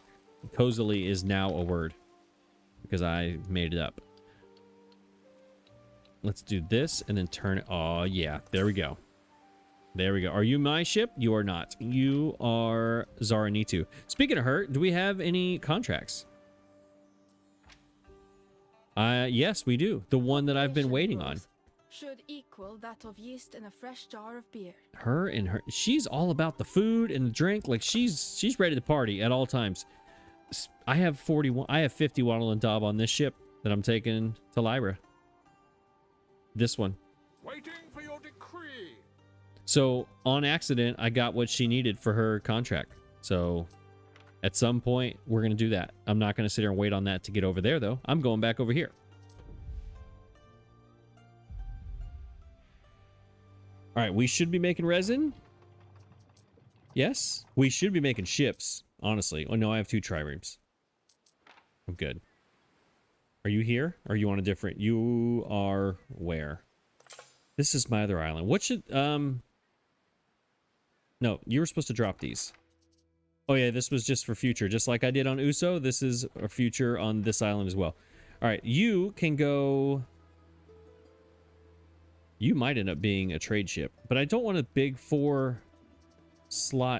Cozily is now a word because I made it up. Let's do this and then turn it. Oh, yeah. There we go. There we go. Are you my ship? You are not. You are Zaranitu. Speaking of her, do we have any contracts? Yes, we do. The one that I've been waiting on. Should equal that of yeast in a fresh jar of beer. Her, she's all about the food and the drink. Like she's ready to party at all times. I have 50 Waddle and Daub on this ship that I'm taking to Lyra. This one. Waiting for your decree. So on accident, I got what she needed for her contract. So at some point, we're going to do that. I'm not going to sit here and wait on that to get over there, though. I'm going back over here. All right, we should be making resin. Yes, we should be making ships, honestly. Oh, no, I have 2 triremes. I'm good. Are you here? Or are you on a different... You are where? This is my other island. What should... No, you were supposed to drop these. Oh, yeah, this was just for future. Just like I did on Uso, this is a future on this island as well. All right, you can go... You might end up being a trade ship, but I don't want a big 4-slot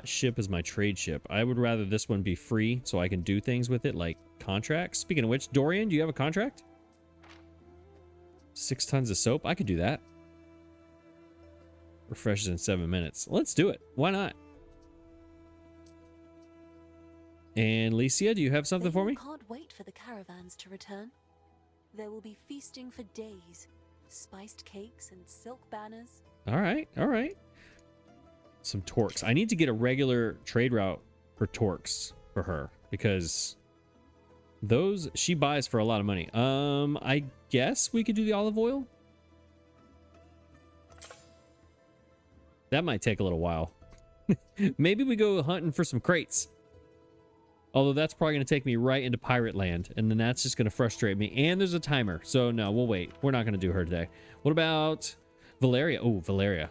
ship as my trade ship. I would rather this one be free so I can do things with it, like contracts. Speaking of which, Dorian, do you have a contract? 6 tons of soap? I could do that. Refreshes in 7 minutes. Let's do it. Why not? And Licia, do you have something for me? Can't wait for the caravans to return. There will be feasting for days. Spiced cakes and silk banners. All right, all right. Some torques. I need to get a regular trade route for torques for her because those she buys for a lot of money. I guess we could do the olive oil. That might take a little while. Maybe we go hunting for some crates. Although that's probably going to take me right into pirate land, and then that's just going to frustrate me. And there's a timer, so no, we'll wait. We're not going to do her today. What about Valeria? Oh, Valeria.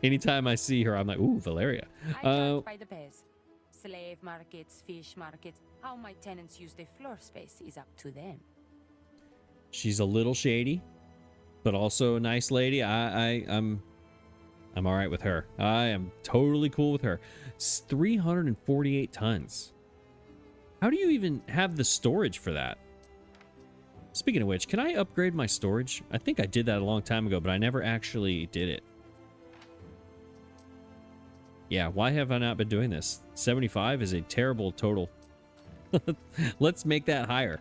Anytime I see her, I'm like, ooh, Valeria. I charge by the pairs. Slave markets, fish markets. How my tenants use their floor space is up to them. She's a little shady, but also a nice lady. I'm all right with her. I am totally cool with her. 348 tons. How do you even have the storage for that? Speaking of which, can I upgrade my storage? I think I did that a long time ago, but I never actually did it. Yeah, why have I not been doing this? 75 is a terrible total. Let's make that higher.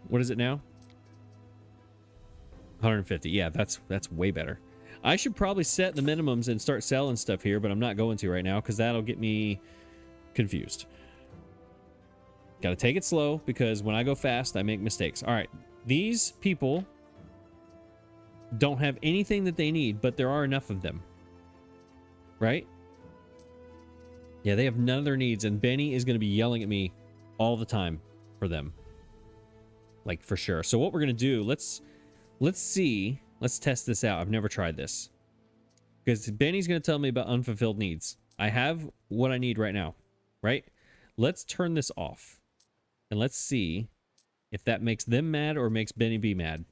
What is it now? 150. Yeah, that's way better. I should probably set the minimums and start selling stuff here, but I'm not going to right now because that'll get me confused. Got to take it slow because when I go fast, I make mistakes. All right. These people don't have anything that they need, but there are enough of them. Right? Yeah, they have none of their needs, and Benny is going to be yelling at me all the time for them. Like, for sure. So what we're going to do, let's see... Let's test this out. I've never tried this. Because Benny's going to tell me about unfulfilled needs. I have what I need right now. Right? Let's turn this off. And let's see if that makes them mad or makes Benny be mad.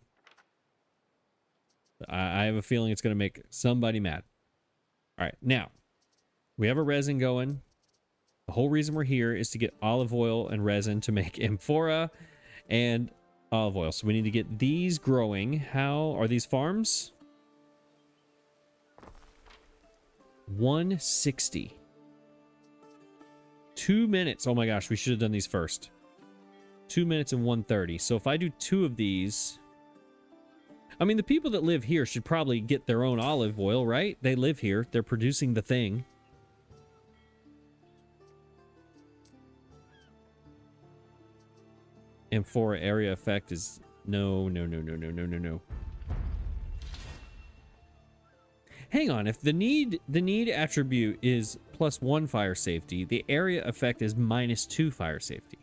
I have a feeling it's going to make somebody mad. All right. Now, We have a resin going. The whole reason we're here is to get olive oil and resin to make amphora and olive oil. So we need to get these growing. How are these farms? 160. 2 minutes. Oh my gosh, we should have done these first. 2 minutes and 130. So if I do 2 of these, I mean, the people that live here should probably get their own olive oil, right? They live here. They're producing the thing. Amphora area effect is no. Hang on, if the need attribute is +1 fire safety, the area effect is -2 fire safety.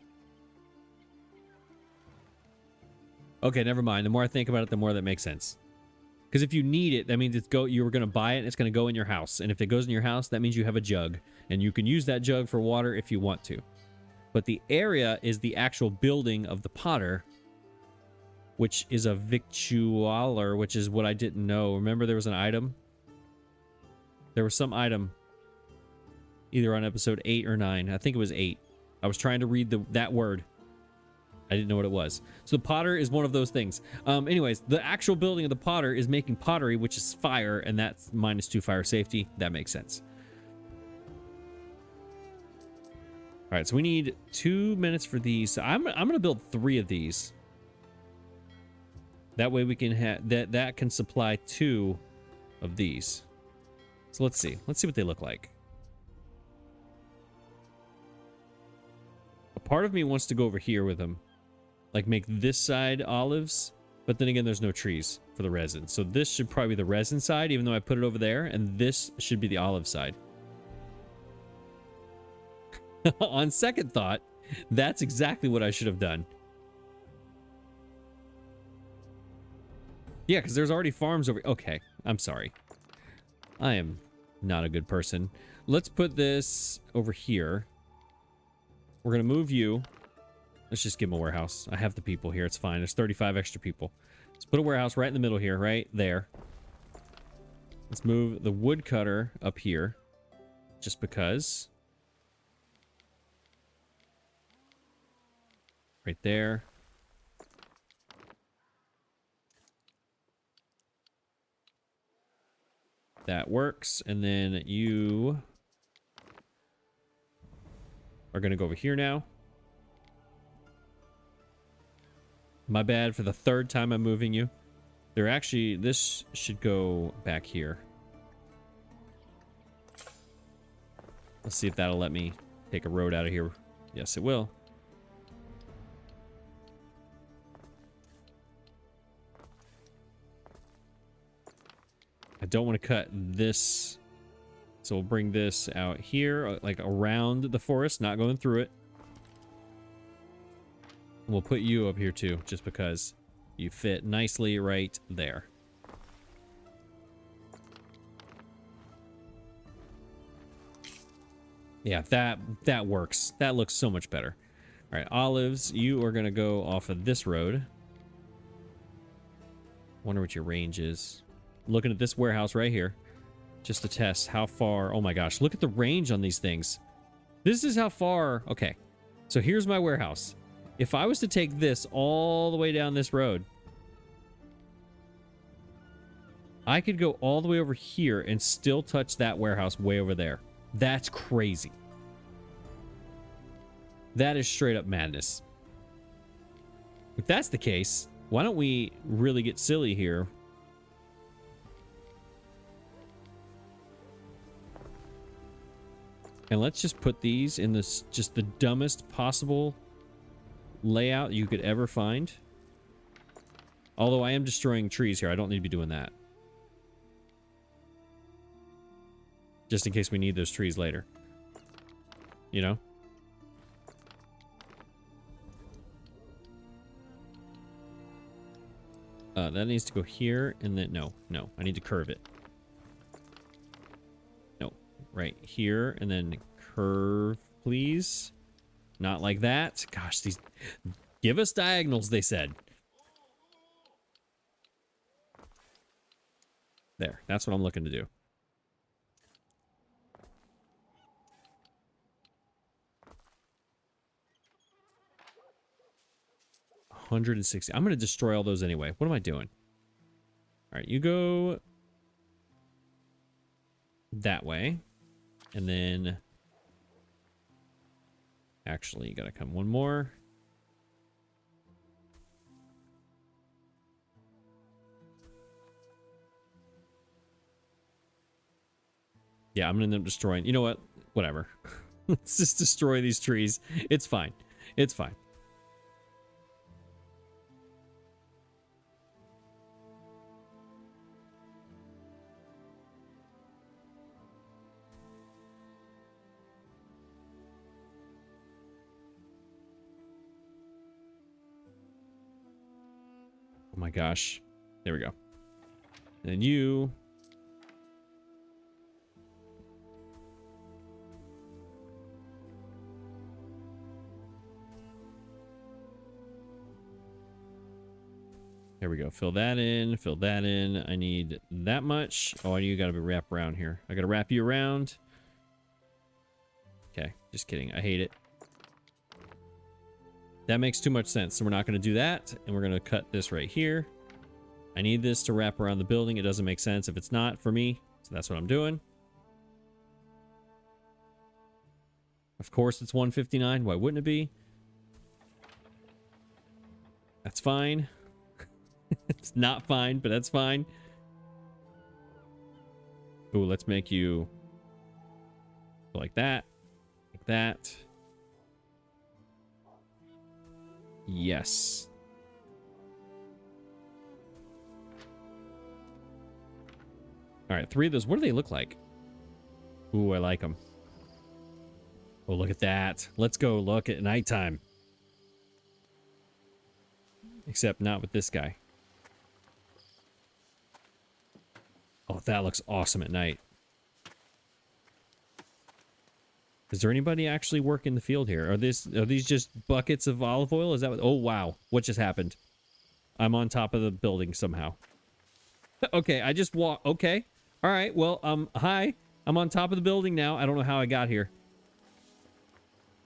Okay, never mind. The more I think about it, the more that makes sense. Because if you need it, that means you were going to buy it and it's going to go in your house. And if it goes in your house, that means you have a jug. And you can use that jug for water if you want to. But the area is the actual building of the potter, which is a victualler, which is what I didn't know. Remember there was an item? There was some item either on episode 8 or 9. I think it was 8. I was trying to read that word. I didn't know what it was. So the potter is one of those things. Anyways, the actual building of the potter is making pottery, which is fire, and that's -2 fire safety. That makes sense. All right, so we need 2 minutes for these. So I'm going to build 3 of these. That way we can have that can supply 2 of these. So let's see. Let's see what they look like. A part of me wants to go over here with them. Like make this side olives, but then again there's no trees for the resin. So this should probably be the resin side, even though I put it over there, and this should be the olive side. On second thought, that's exactly what I should have done. Yeah, because there's already farms over... Okay, I'm sorry. I am not a good person. Let's put this over here. We're going to move you. Let's just give him a warehouse. I have the people here. It's fine. There's 35 extra people. Let's put a warehouse right in the middle here, right there. Let's move the woodcutter up here. Just because. Right there. That works. And then you are going to go over here now. My bad for the 3rd time I'm moving you. This should go back here. Let's see if that'll let me take a road out of here. Yes, it will. I don't want to cut this. So we'll bring this out here, like around the forest, not going through it. We'll put you up here too, just because you fit nicely right there. Yeah, that works. That looks so much better. All right, olives, you are going to go off of this road. Wonder what your range is. Looking at this warehouse right here, just to test how far. Oh my gosh, look at the range on these things. This is how far. Okay, so here's my warehouse. If I was to take this all the way down this road, I could go all the way over here and still touch that warehouse way over there. That's crazy. That is straight up madness. If that's the case, why don't we really get silly here? And let's just put these in this just the dumbest possible layout you could ever find. Although I am destroying trees here. I don't need to be doing that. Just in case we need those trees later. You know? That needs to go here, and then... No, I need to curve it. No, right here, and then curve, please. Not like that. Gosh, these... Give us diagonals, they said. There, that's what I'm looking to do. 160. I'm going to destroy all those anyway. What am I doing? All right, you go that way. And then... Actually, you got to come one more. Yeah, I'm going to end up destroying... You know what? Whatever. Let's just destroy these trees. It's fine. It's fine. Oh my gosh. There we go. And you... There we go. Fill that in. Fill that in. I need that much. Oh, you got to be wrapped around here. I got to wrap you around. Okay. Just kidding. I hate it. That makes too much sense. So we're not going to do that. And we're going to cut this right here. I need this to wrap around the building. It doesn't make sense if it's not for me. So that's what I'm doing. Of course, it's 159. Why wouldn't it be? That's fine. It's not fine, but that's fine. Ooh, let's make you like that. Like that. Yes. All right, 3 of those. What do they look like? Ooh, I like them. Oh, look at that. Let's go look at nighttime. Except not with this guy. Oh, that looks awesome at night. Is there anybody actually working the field here? Are these just buckets of olive oil? Is that what... Oh, wow. What just happened? I'm on top of the building somehow. Okay, I just walk... Okay. All right, well, hi. I'm on top of the building now. I don't know how I got here.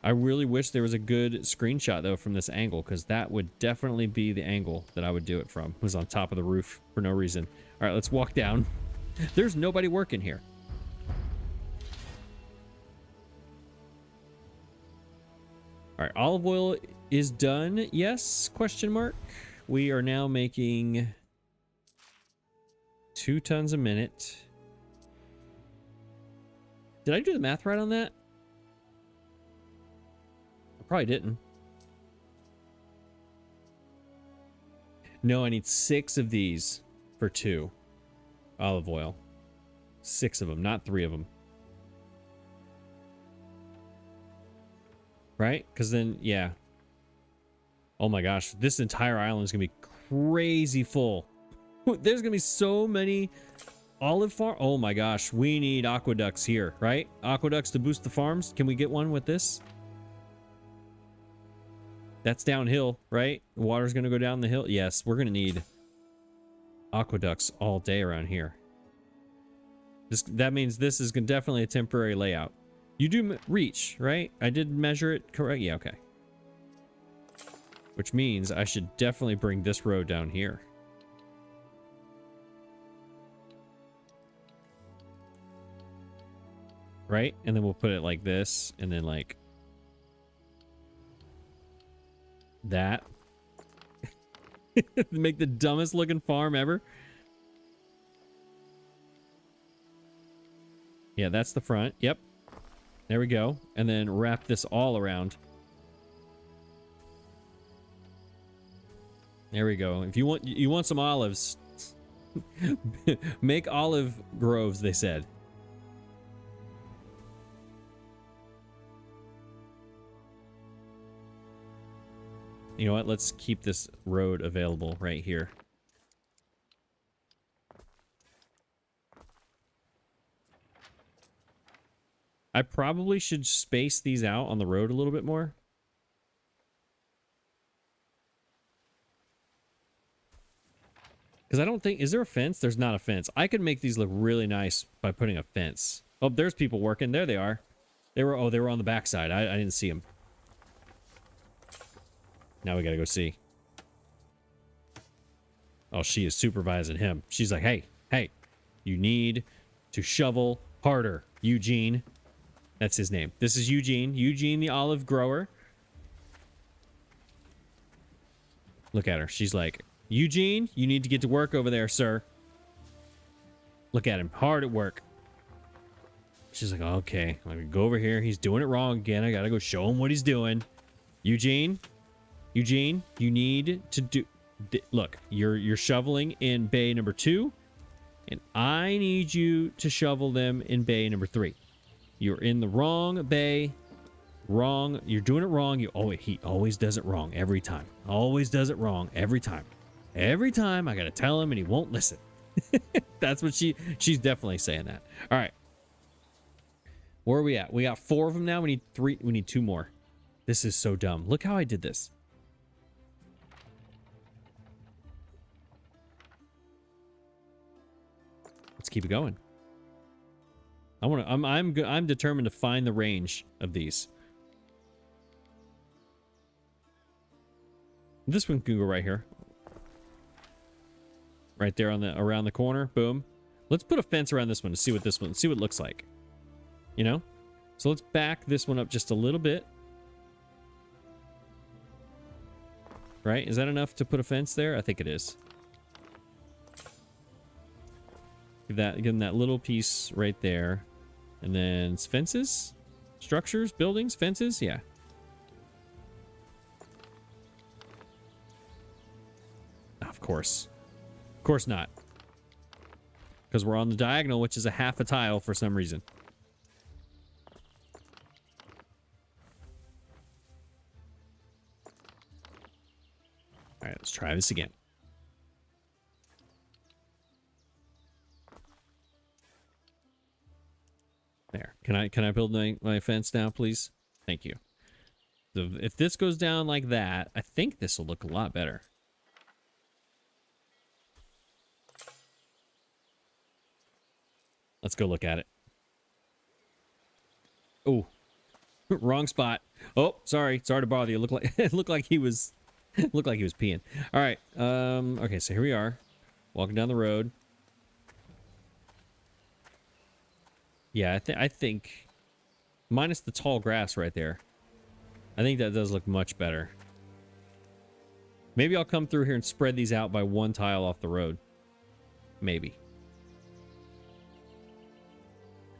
I really wish there was a good screenshot, though, from this angle, because that would definitely be the angle that I would do it from. Was on top of the roof for no reason. All right, let's walk down. There's nobody working here. All right, olive oil is done. Yes, question mark. We are now making 2 tons a minute. Did I do the math right on that? I probably didn't. No, I need 6 of these for 2 olive oil. 6 of them, not 3 of them. Right? Because then, yeah. Oh my gosh, this entire island is going to be crazy full. There's going to be so many olive farm. Oh my gosh, we need aqueducts here, right? Aqueducts to boost the farms. Can we get one with this? That's downhill, right? The water's going to go down the hill. Yes, we're going to need aqueducts all day around here. That means this is definitely a temporary layout. You do reach, right? I did measure it correct. Yeah, okay. Which means I should definitely bring this road down here. Right? And then we'll put it like this, and then like that. Make the dumbest looking farm ever. Yeah, that's the front. Yep. There we go. And then wrap this all around. There we go. If you want some olives, make olive groves, they said. You know what? Let's keep this road available right here. I probably should space these out on the road a little bit more. Because I don't think... Is there a fence? There's not a fence. I could make these look really nice by putting a fence. Oh, there's people working. There they are. They were on the backside. I didn't see them. Now we gotta go see. Oh, she is supervising him. She's like, hey, hey, you need to shovel harder, Eugene. That's his name. This is Eugene. Eugene, the olive grower. Look at her. She's like, Eugene, you need to get to work over there, sir. Look at him. Hard at work. She's like, okay, I'm gonna go over here. He's doing it wrong again. I gotta go show him what he's doing. Eugene, Eugene, you need to do... Look, you're shoveling in bay number 2, and I need you to shovel them in bay number 3. You're in the wrong bay. Wrong. You're doing it wrong. He always does it wrong every time. Always does it wrong every time. Every time I gotta tell him and he won't listen. That's what she's definitely saying that. All right. Where are we at? We got 4 of them now. We need 3. We need 2 more. This is so dumb. Look how I did this. Let's keep it going. I'm determined to find the range of these. This one can go right here. Right there on the around the corner. Boom. Let's put a fence around this one to see what see what it looks like. You know? So let's back this one up just a little bit. Right? Is that enough to put a fence there? I think it is. Give them that little piece right there. And then fences? Structures? Buildings? Fences? Yeah. Of course. Of course not. Because we're on the diagonal, which is a half a tile for some reason. All right, let's try this again. There. Can I build my fence now, please? Thank you. So if this goes down like that, I think this will look a lot better. Let's go look at it. Oh, wrong spot. Oh, sorry to bother you. It looked like he was peeing. All right. Okay, so here we are, walking down the road. Yeah, I think minus the tall grass right there. I think that does look much better. Maybe I'll come through here and spread these out by 1 tile off the road. Maybe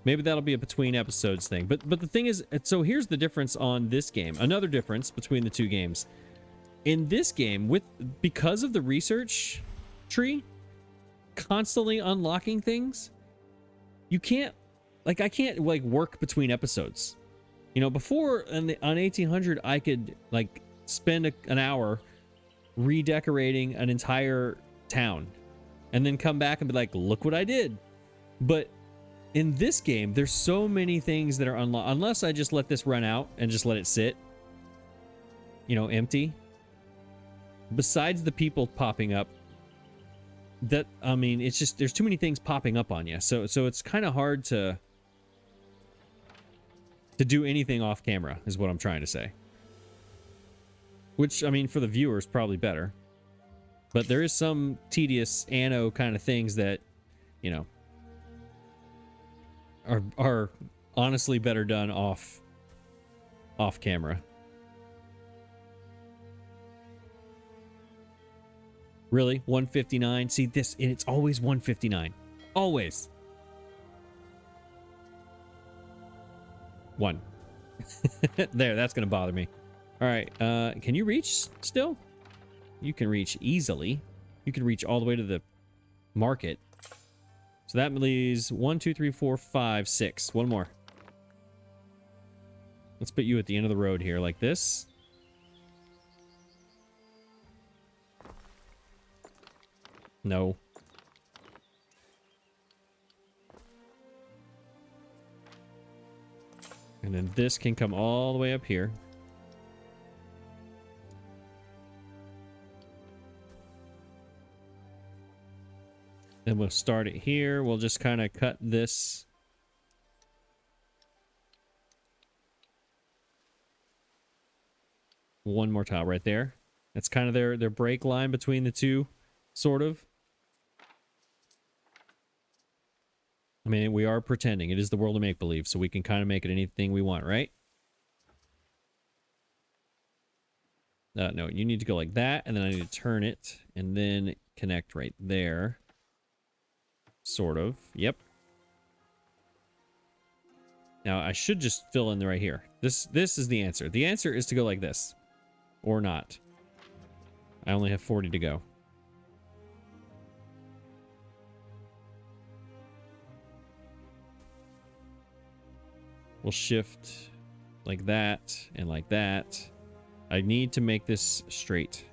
that'll be a between episodes thing. But the thing is, so here's the difference on this game. Another difference between the 2 games. In this game, because of the research tree constantly unlocking things, you can't, like, I can't like work between episodes. You know, before on 1800, I could like spend an hour redecorating an entire town and then come back and be like, look what I did. But in this game, there's so many things that are unlocked. Unless I just let this run out and just let it sit, you know, empty. Besides the people popping up, that, I mean, it's just, there's too many things popping up on you. So it's kind of hard to do anything off camera, is what I'm trying to say. Which, I mean, for the viewers, probably better. But there is some tedious Anno kind of things that, you know, are honestly better done off camera. Really? 159? See this, and it's always 159. Always. 1. There, that's gonna bother me. All right, can you reach still? You can reach easily. You can reach all the way to the market. So that leaves 1, 2, 3, 4, 5, 6. One more. Let's put you at the end of the road here, like this. No. And then this can come all the way up here. Then we'll start it here. We'll just kind of cut this. One more tile right there. That's kind of their break line between the two. sort of. I mean, we are pretending. It is the world of make-believe, so we can kind of make it anything we want, right? No, you need to go like that, and then I need to turn it, and then connect right there. Sort of. Yep. Now, I should just fill in right here. This is the answer. The answer is to go like this. Or not. I only have 40 to go. We'll shift like that and like that. I need to make this straight.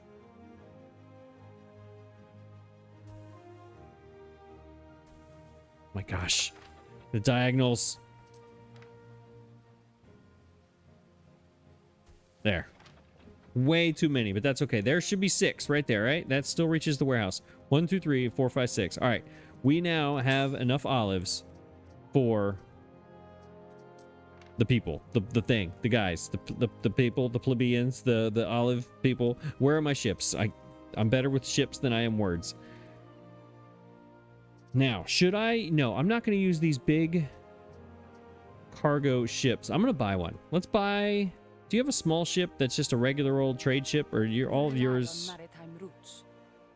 My gosh. The diagonals. There. Way too many, but that's okay. There should be 6 right there, right? That still reaches the warehouse. 1, 2, 3, 4, 5, 6. All right. We now have enough olives for the people, the thing, the guys, the people, the plebeians, the olive people. Where are my ships? I'm better with ships than I am words. Now, should I? No, I'm not going to use these big cargo ships. I'm going to buy one. Let's buy. Do you have a small ship that's just a regular old trade ship, or all of yours? Maritime routes.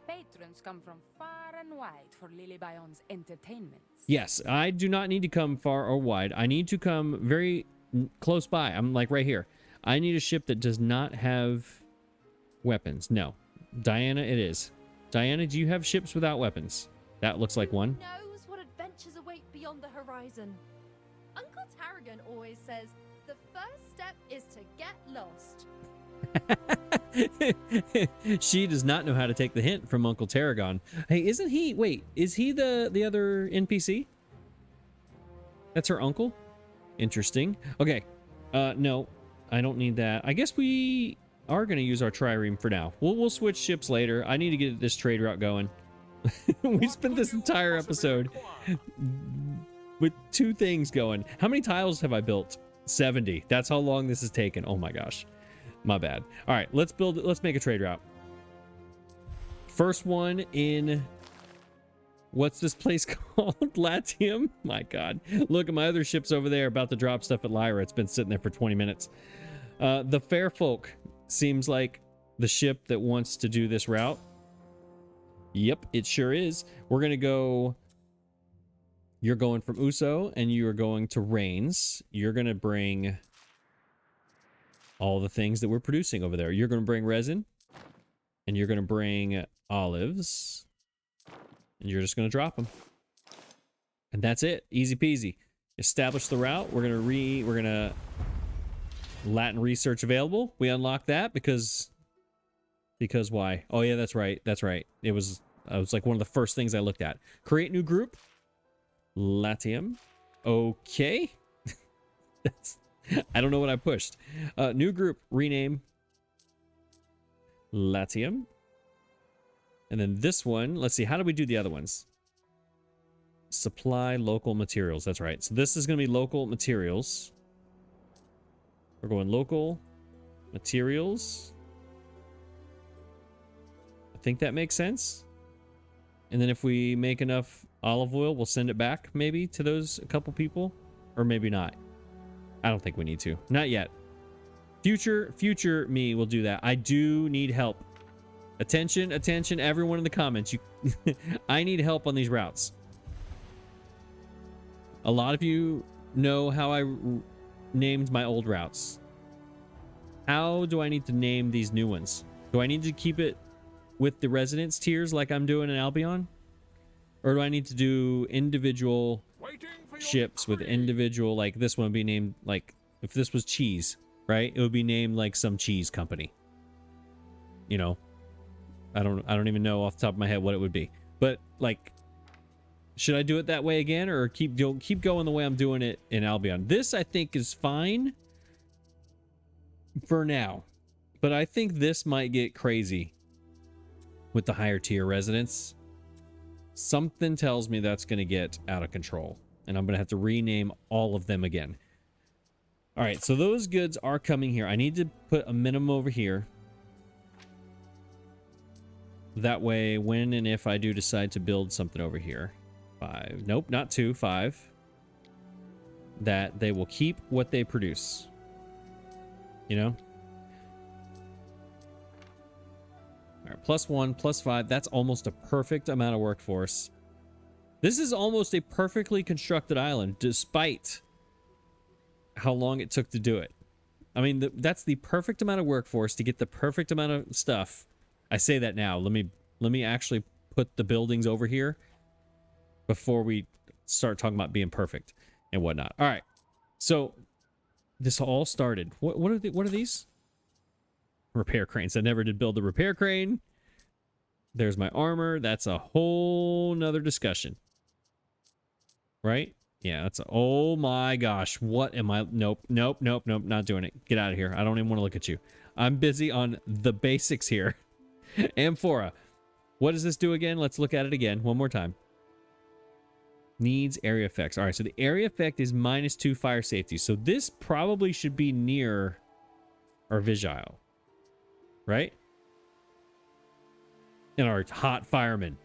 Patrons come from far and wide for Lily Bayon's entertainments. Yes, I do not need to come far or wide. I need to come very close by. I'm like right here. I need a ship that does not have weapons. No. Diana, it is. Diana, do you have ships without weapons? That looks like one. Who knows what adventures await beyond the horizon? Uncle Tarragon always says the first step is to get lost. She does not know how to take the hint from Uncle Tarragon. Hey, isn't he? Wait, is he the other NPC? That's her uncle? Interesting. Okay. No, I don't need that. I guess we are going to use our trireme for now. We'll switch ships later. I need to get this trade route going. We spent this entire episode with 2 things going. How many tiles have I built? 70. That's how long this has taken. Oh my gosh. My bad. All right, let's make a trade route. First one in, what's this place called? Latium? My God. Look at my other ships over there about to drop stuff at Lyra. It's been sitting there for 20 minutes. The Fair Folk seems like the ship that wants to do this route. Yep, it sure is. We're going to go, you're going from Uso and you are going to Rains. You're going to bring all the things that we're producing over there. You're going to bring resin and you're going to bring olives and you're just going to drop them. And that's it. Easy peasy. Establish the route. We're going to Latin research available. We unlock that because why? Oh yeah, that's right. That's right. It was like one of the first things I looked at. Create new group. Latium. Okay. I don't know what I pushed. New group, rename. Latium. And then this one, let's see, how do we do the other ones? Supply local materials. That's right. So this is going to be local materials. We're going local materials. I think that makes sense. And then if we make enough olive oil, we'll send it back maybe to those a couple people, or maybe not. I don't think we need to. Not yet. Future me will do that. I do need help. Attention, everyone in the comments. I need help on these routes. A lot of you know how I named my old routes. How do I need to name these new ones? Do I need to keep it with the residence tiers like I'm doing in Albion? Or do I need to do individual ships with individual, like this one would be named, like if this was cheese, right? It would be named like some cheese company. You know, I don't even know off the top of my head what it would be. But like, should I do it that way again, or keep going the way I'm doing it in Albion? This I think is fine for now, but I think this might get crazy with the higher tier residents. Something tells me that's going to get out of control, and I'm going to have to rename all of them again. All right, so those goods are coming here. I need to put a minimum over here. That way, when and if I do decide to build something over here, 5. Nope, not 2, 5. That they will keep what they produce. You know? All right, +1, +5. That's almost a perfect amount of workforce. This is almost a perfectly constructed island, despite how long it took to do it. I mean, that's the perfect amount of workforce to get the perfect amount of stuff. I say that now. Let me actually put the buildings over here before we start talking about being perfect and whatnot. All right, so this all started. What are these? Repair cranes. I never did build the repair crane. There's my armor. That's a whole nother discussion. Right? Yeah, that's oh my gosh. What am I? Nope, not doing it. Get out of here. I don't even want to look at you. I'm busy on the basics here. Amphora. What does this do again? Let's look at it again one more time. Needs area effects. All right, so the area effect is -2 fire safety. So this probably should be near our Vigile. Right? And our hot firemen.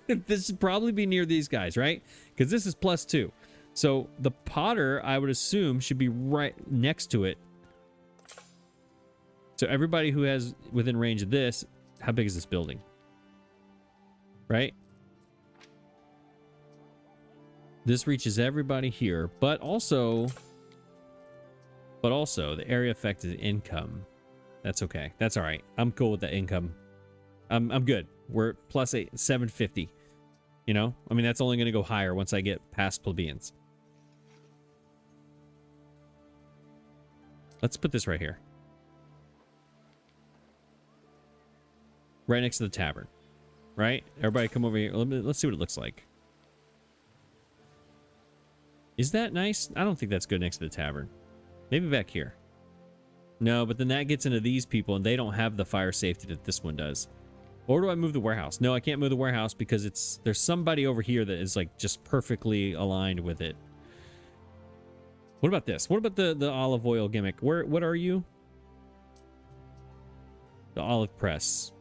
This should probably be near these guys, right? Because this is +2. So the Potter, I would assume, should be right next to it. So everybody who has within range of this, how big is this building? Right? This reaches everybody here, but also the area effect is income. That's okay. That's all right. I'm cool with that income. I'm good. We're +8, 750. You know? I mean, that's only going to go higher once I get past plebeians. Let's put this right here. Right next to the tavern. Right? Everybody come over here. Let's see what it looks like. Is that nice? I don't think that's good next to the tavern. Maybe back here. No, but then that gets into these people, and they don't have the fire safety that this one does. Or do I move the warehouse? No, I can't move the warehouse because there's somebody over here that is like just perfectly aligned with it. What about this? What about the olive oil gimmick? What are you? The olive press.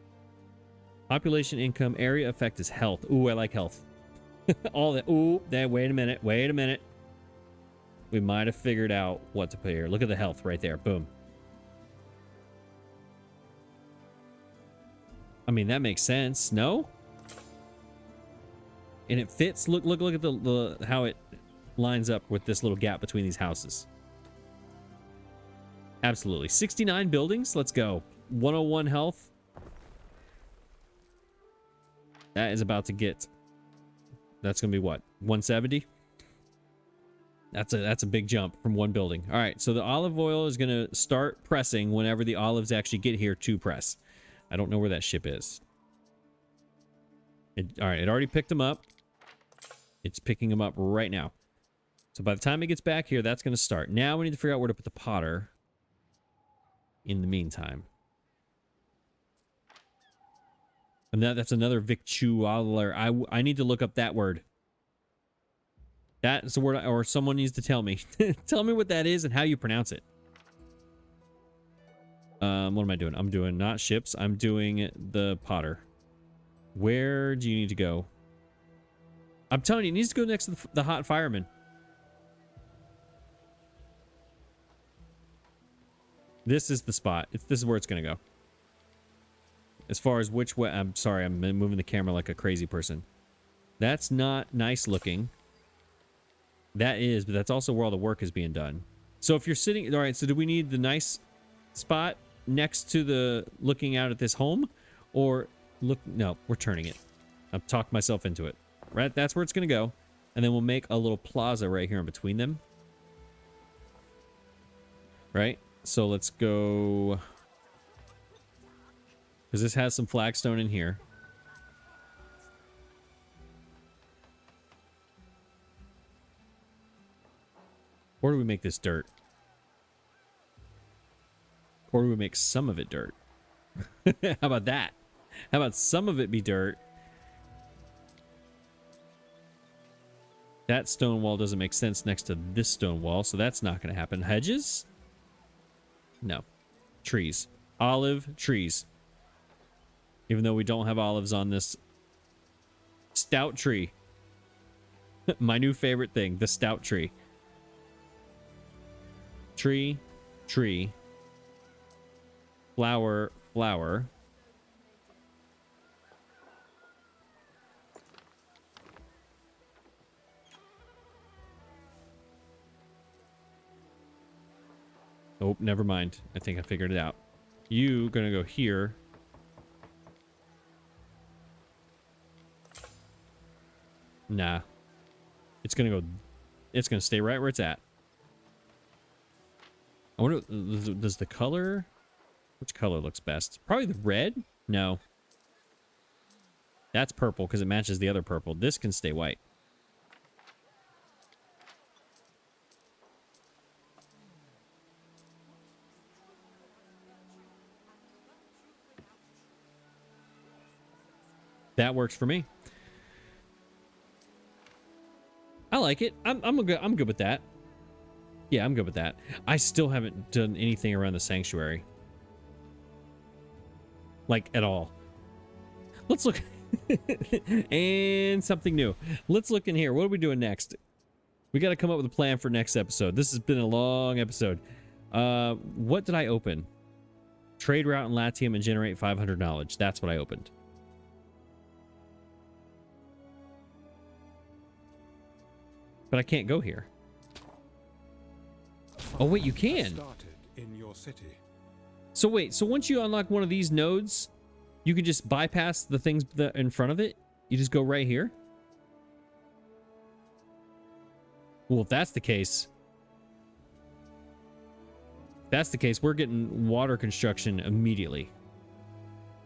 Population, income, area effect is health. Ooh, I like health. All that. Ooh, wait a minute. Wait a minute. We might have figured out what to put here. Look at the health right there. Boom. I mean, that makes sense. No? And it fits. Look at the how it lines up with this little gap between these houses. Absolutely. 69 buildings. Let's go. 101 health. That is about to get. That's going to be what? 170? That's a big jump from one building. All right, so the olive oil is going to start pressing whenever the olives actually get here to press. I don't know where that ship is. All right, it already picked them up. It's picking them up right now. So by the time it gets back here, that's going to start. Now we need to figure out where to put the Potter in the meantime. And that's another victualler. I need to look up that word. That's the word, or someone needs to tell me. Tell me what that is and how you pronounce it. What am I doing? I'm doing not ships. I'm doing the Potter. Where do you need to go? I'm telling you, it needs to go next to the hot fireman. This is the spot. This is where it's going to go. As far as which way... I'm sorry, I'm moving the camera like a crazy person. That's not nice looking. That is, but that's also where all the work is being done. So if you're sitting... All right, so do we need the nice spot next to the... looking out at this home? Or look... No, we're turning it. I've talked myself into it. Right, that's where it's going to go. And then we'll make a little plaza right here in between them. Right? So let's go... because this has some flagstone in here. Or do we make this dirt? Or do we make some of it dirt? How about that? How about some of it be dirt? That stone wall doesn't make sense next to this stone wall, so that's not going to happen. Hedges? No. Trees. Olive trees. Even though we don't have olives on this stout tree. My new favorite thing, the stout tree. Tree, tree, flower, flower. Oh, never mind. I think I figured it out. You gonna go here. Nah. It's gonna stay right where it's at. I wonder, does the color, which color looks best? Probably the red? No. That's purple because it matches the other purple. This can stay white. That works for me. I like it. I'm good with that. Yeah, I'm good with that. I still haven't done anything around the sanctuary. Like, at all. Let's look. And something new. Let's look in here. What are we doing next? We got to come up with a plan for next episode. This has been a long episode. What did I open? Trade route in Latium and generate 500 knowledge. That's what I opened. But I can't go here. Oh, wait, you can. Started in your city. So wait, so once you unlock one of these nodes, you can just bypass the things that in front of it? You just go right here? Well, if that's the case, we're getting water construction immediately.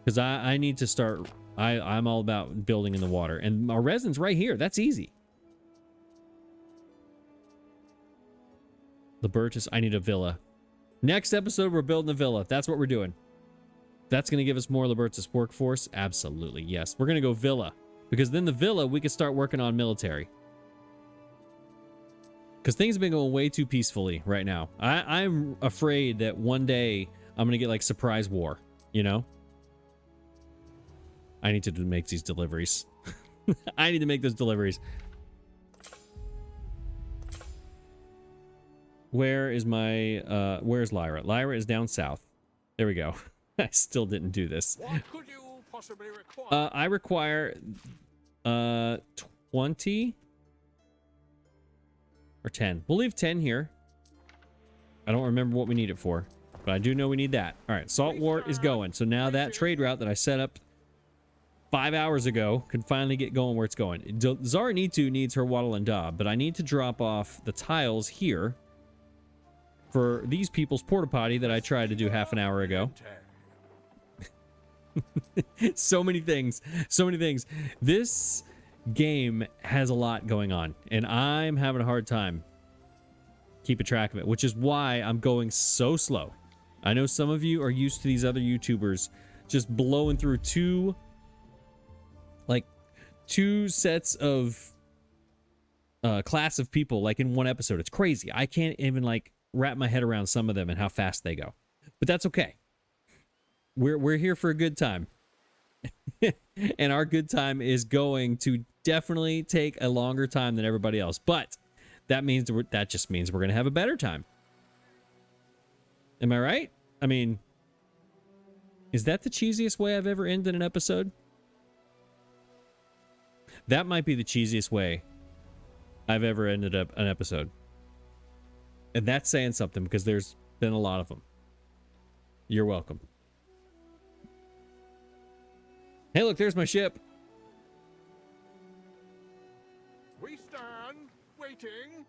Because I need to start, I'm all about building in the water. And our resin's right here. That's easy. Libertus, I need a villa. Next episode, we're building a villa. That's what we're doing. That's going to give us more Libertus workforce. Absolutely, yes. We're going to go villa. Because then the villa, we can start working on military. Because things have been going way too peacefully right now. I'm afraid that one day I'm going to get like surprise war, you know? I need to make these deliveries. I need to make those deliveries. Where is my, where's Lyra? Lyra is down south. There we go. I still didn't do this. What could you possibly require? I require, 20 or 10. We'll leave 10 here. I don't remember what we need it for, but I do know we need that. All right, Salt Wart is going. So now that trade route that I set up 5 hours ago can finally get going where it's going. Zaranitu needs her Waddle and Daub, but I need to drop off the tiles here for these people's porta potty that I tried to do half an hour ago. So many things. So many things. This game has a lot going on, and I'm having a hard time keeping track of it, which is why I'm going so slow. I know some of you are used to these other YouTubers just blowing through two sets of class of people like in one episode. It's crazy. I can't even like wrap my head around some of them and how fast they go. But that's okay. We're here for a good time. And our good time is going to definitely take a longer time than everybody else. But that just means we're going to have a better time. Am I right? I mean, is that the cheesiest way I've ever ended an episode? That might be the cheesiest way I've ever ended up an episode. And that's saying something because there's been a lot of them. You're welcome. Hey, look, there's my ship. We stand waiting.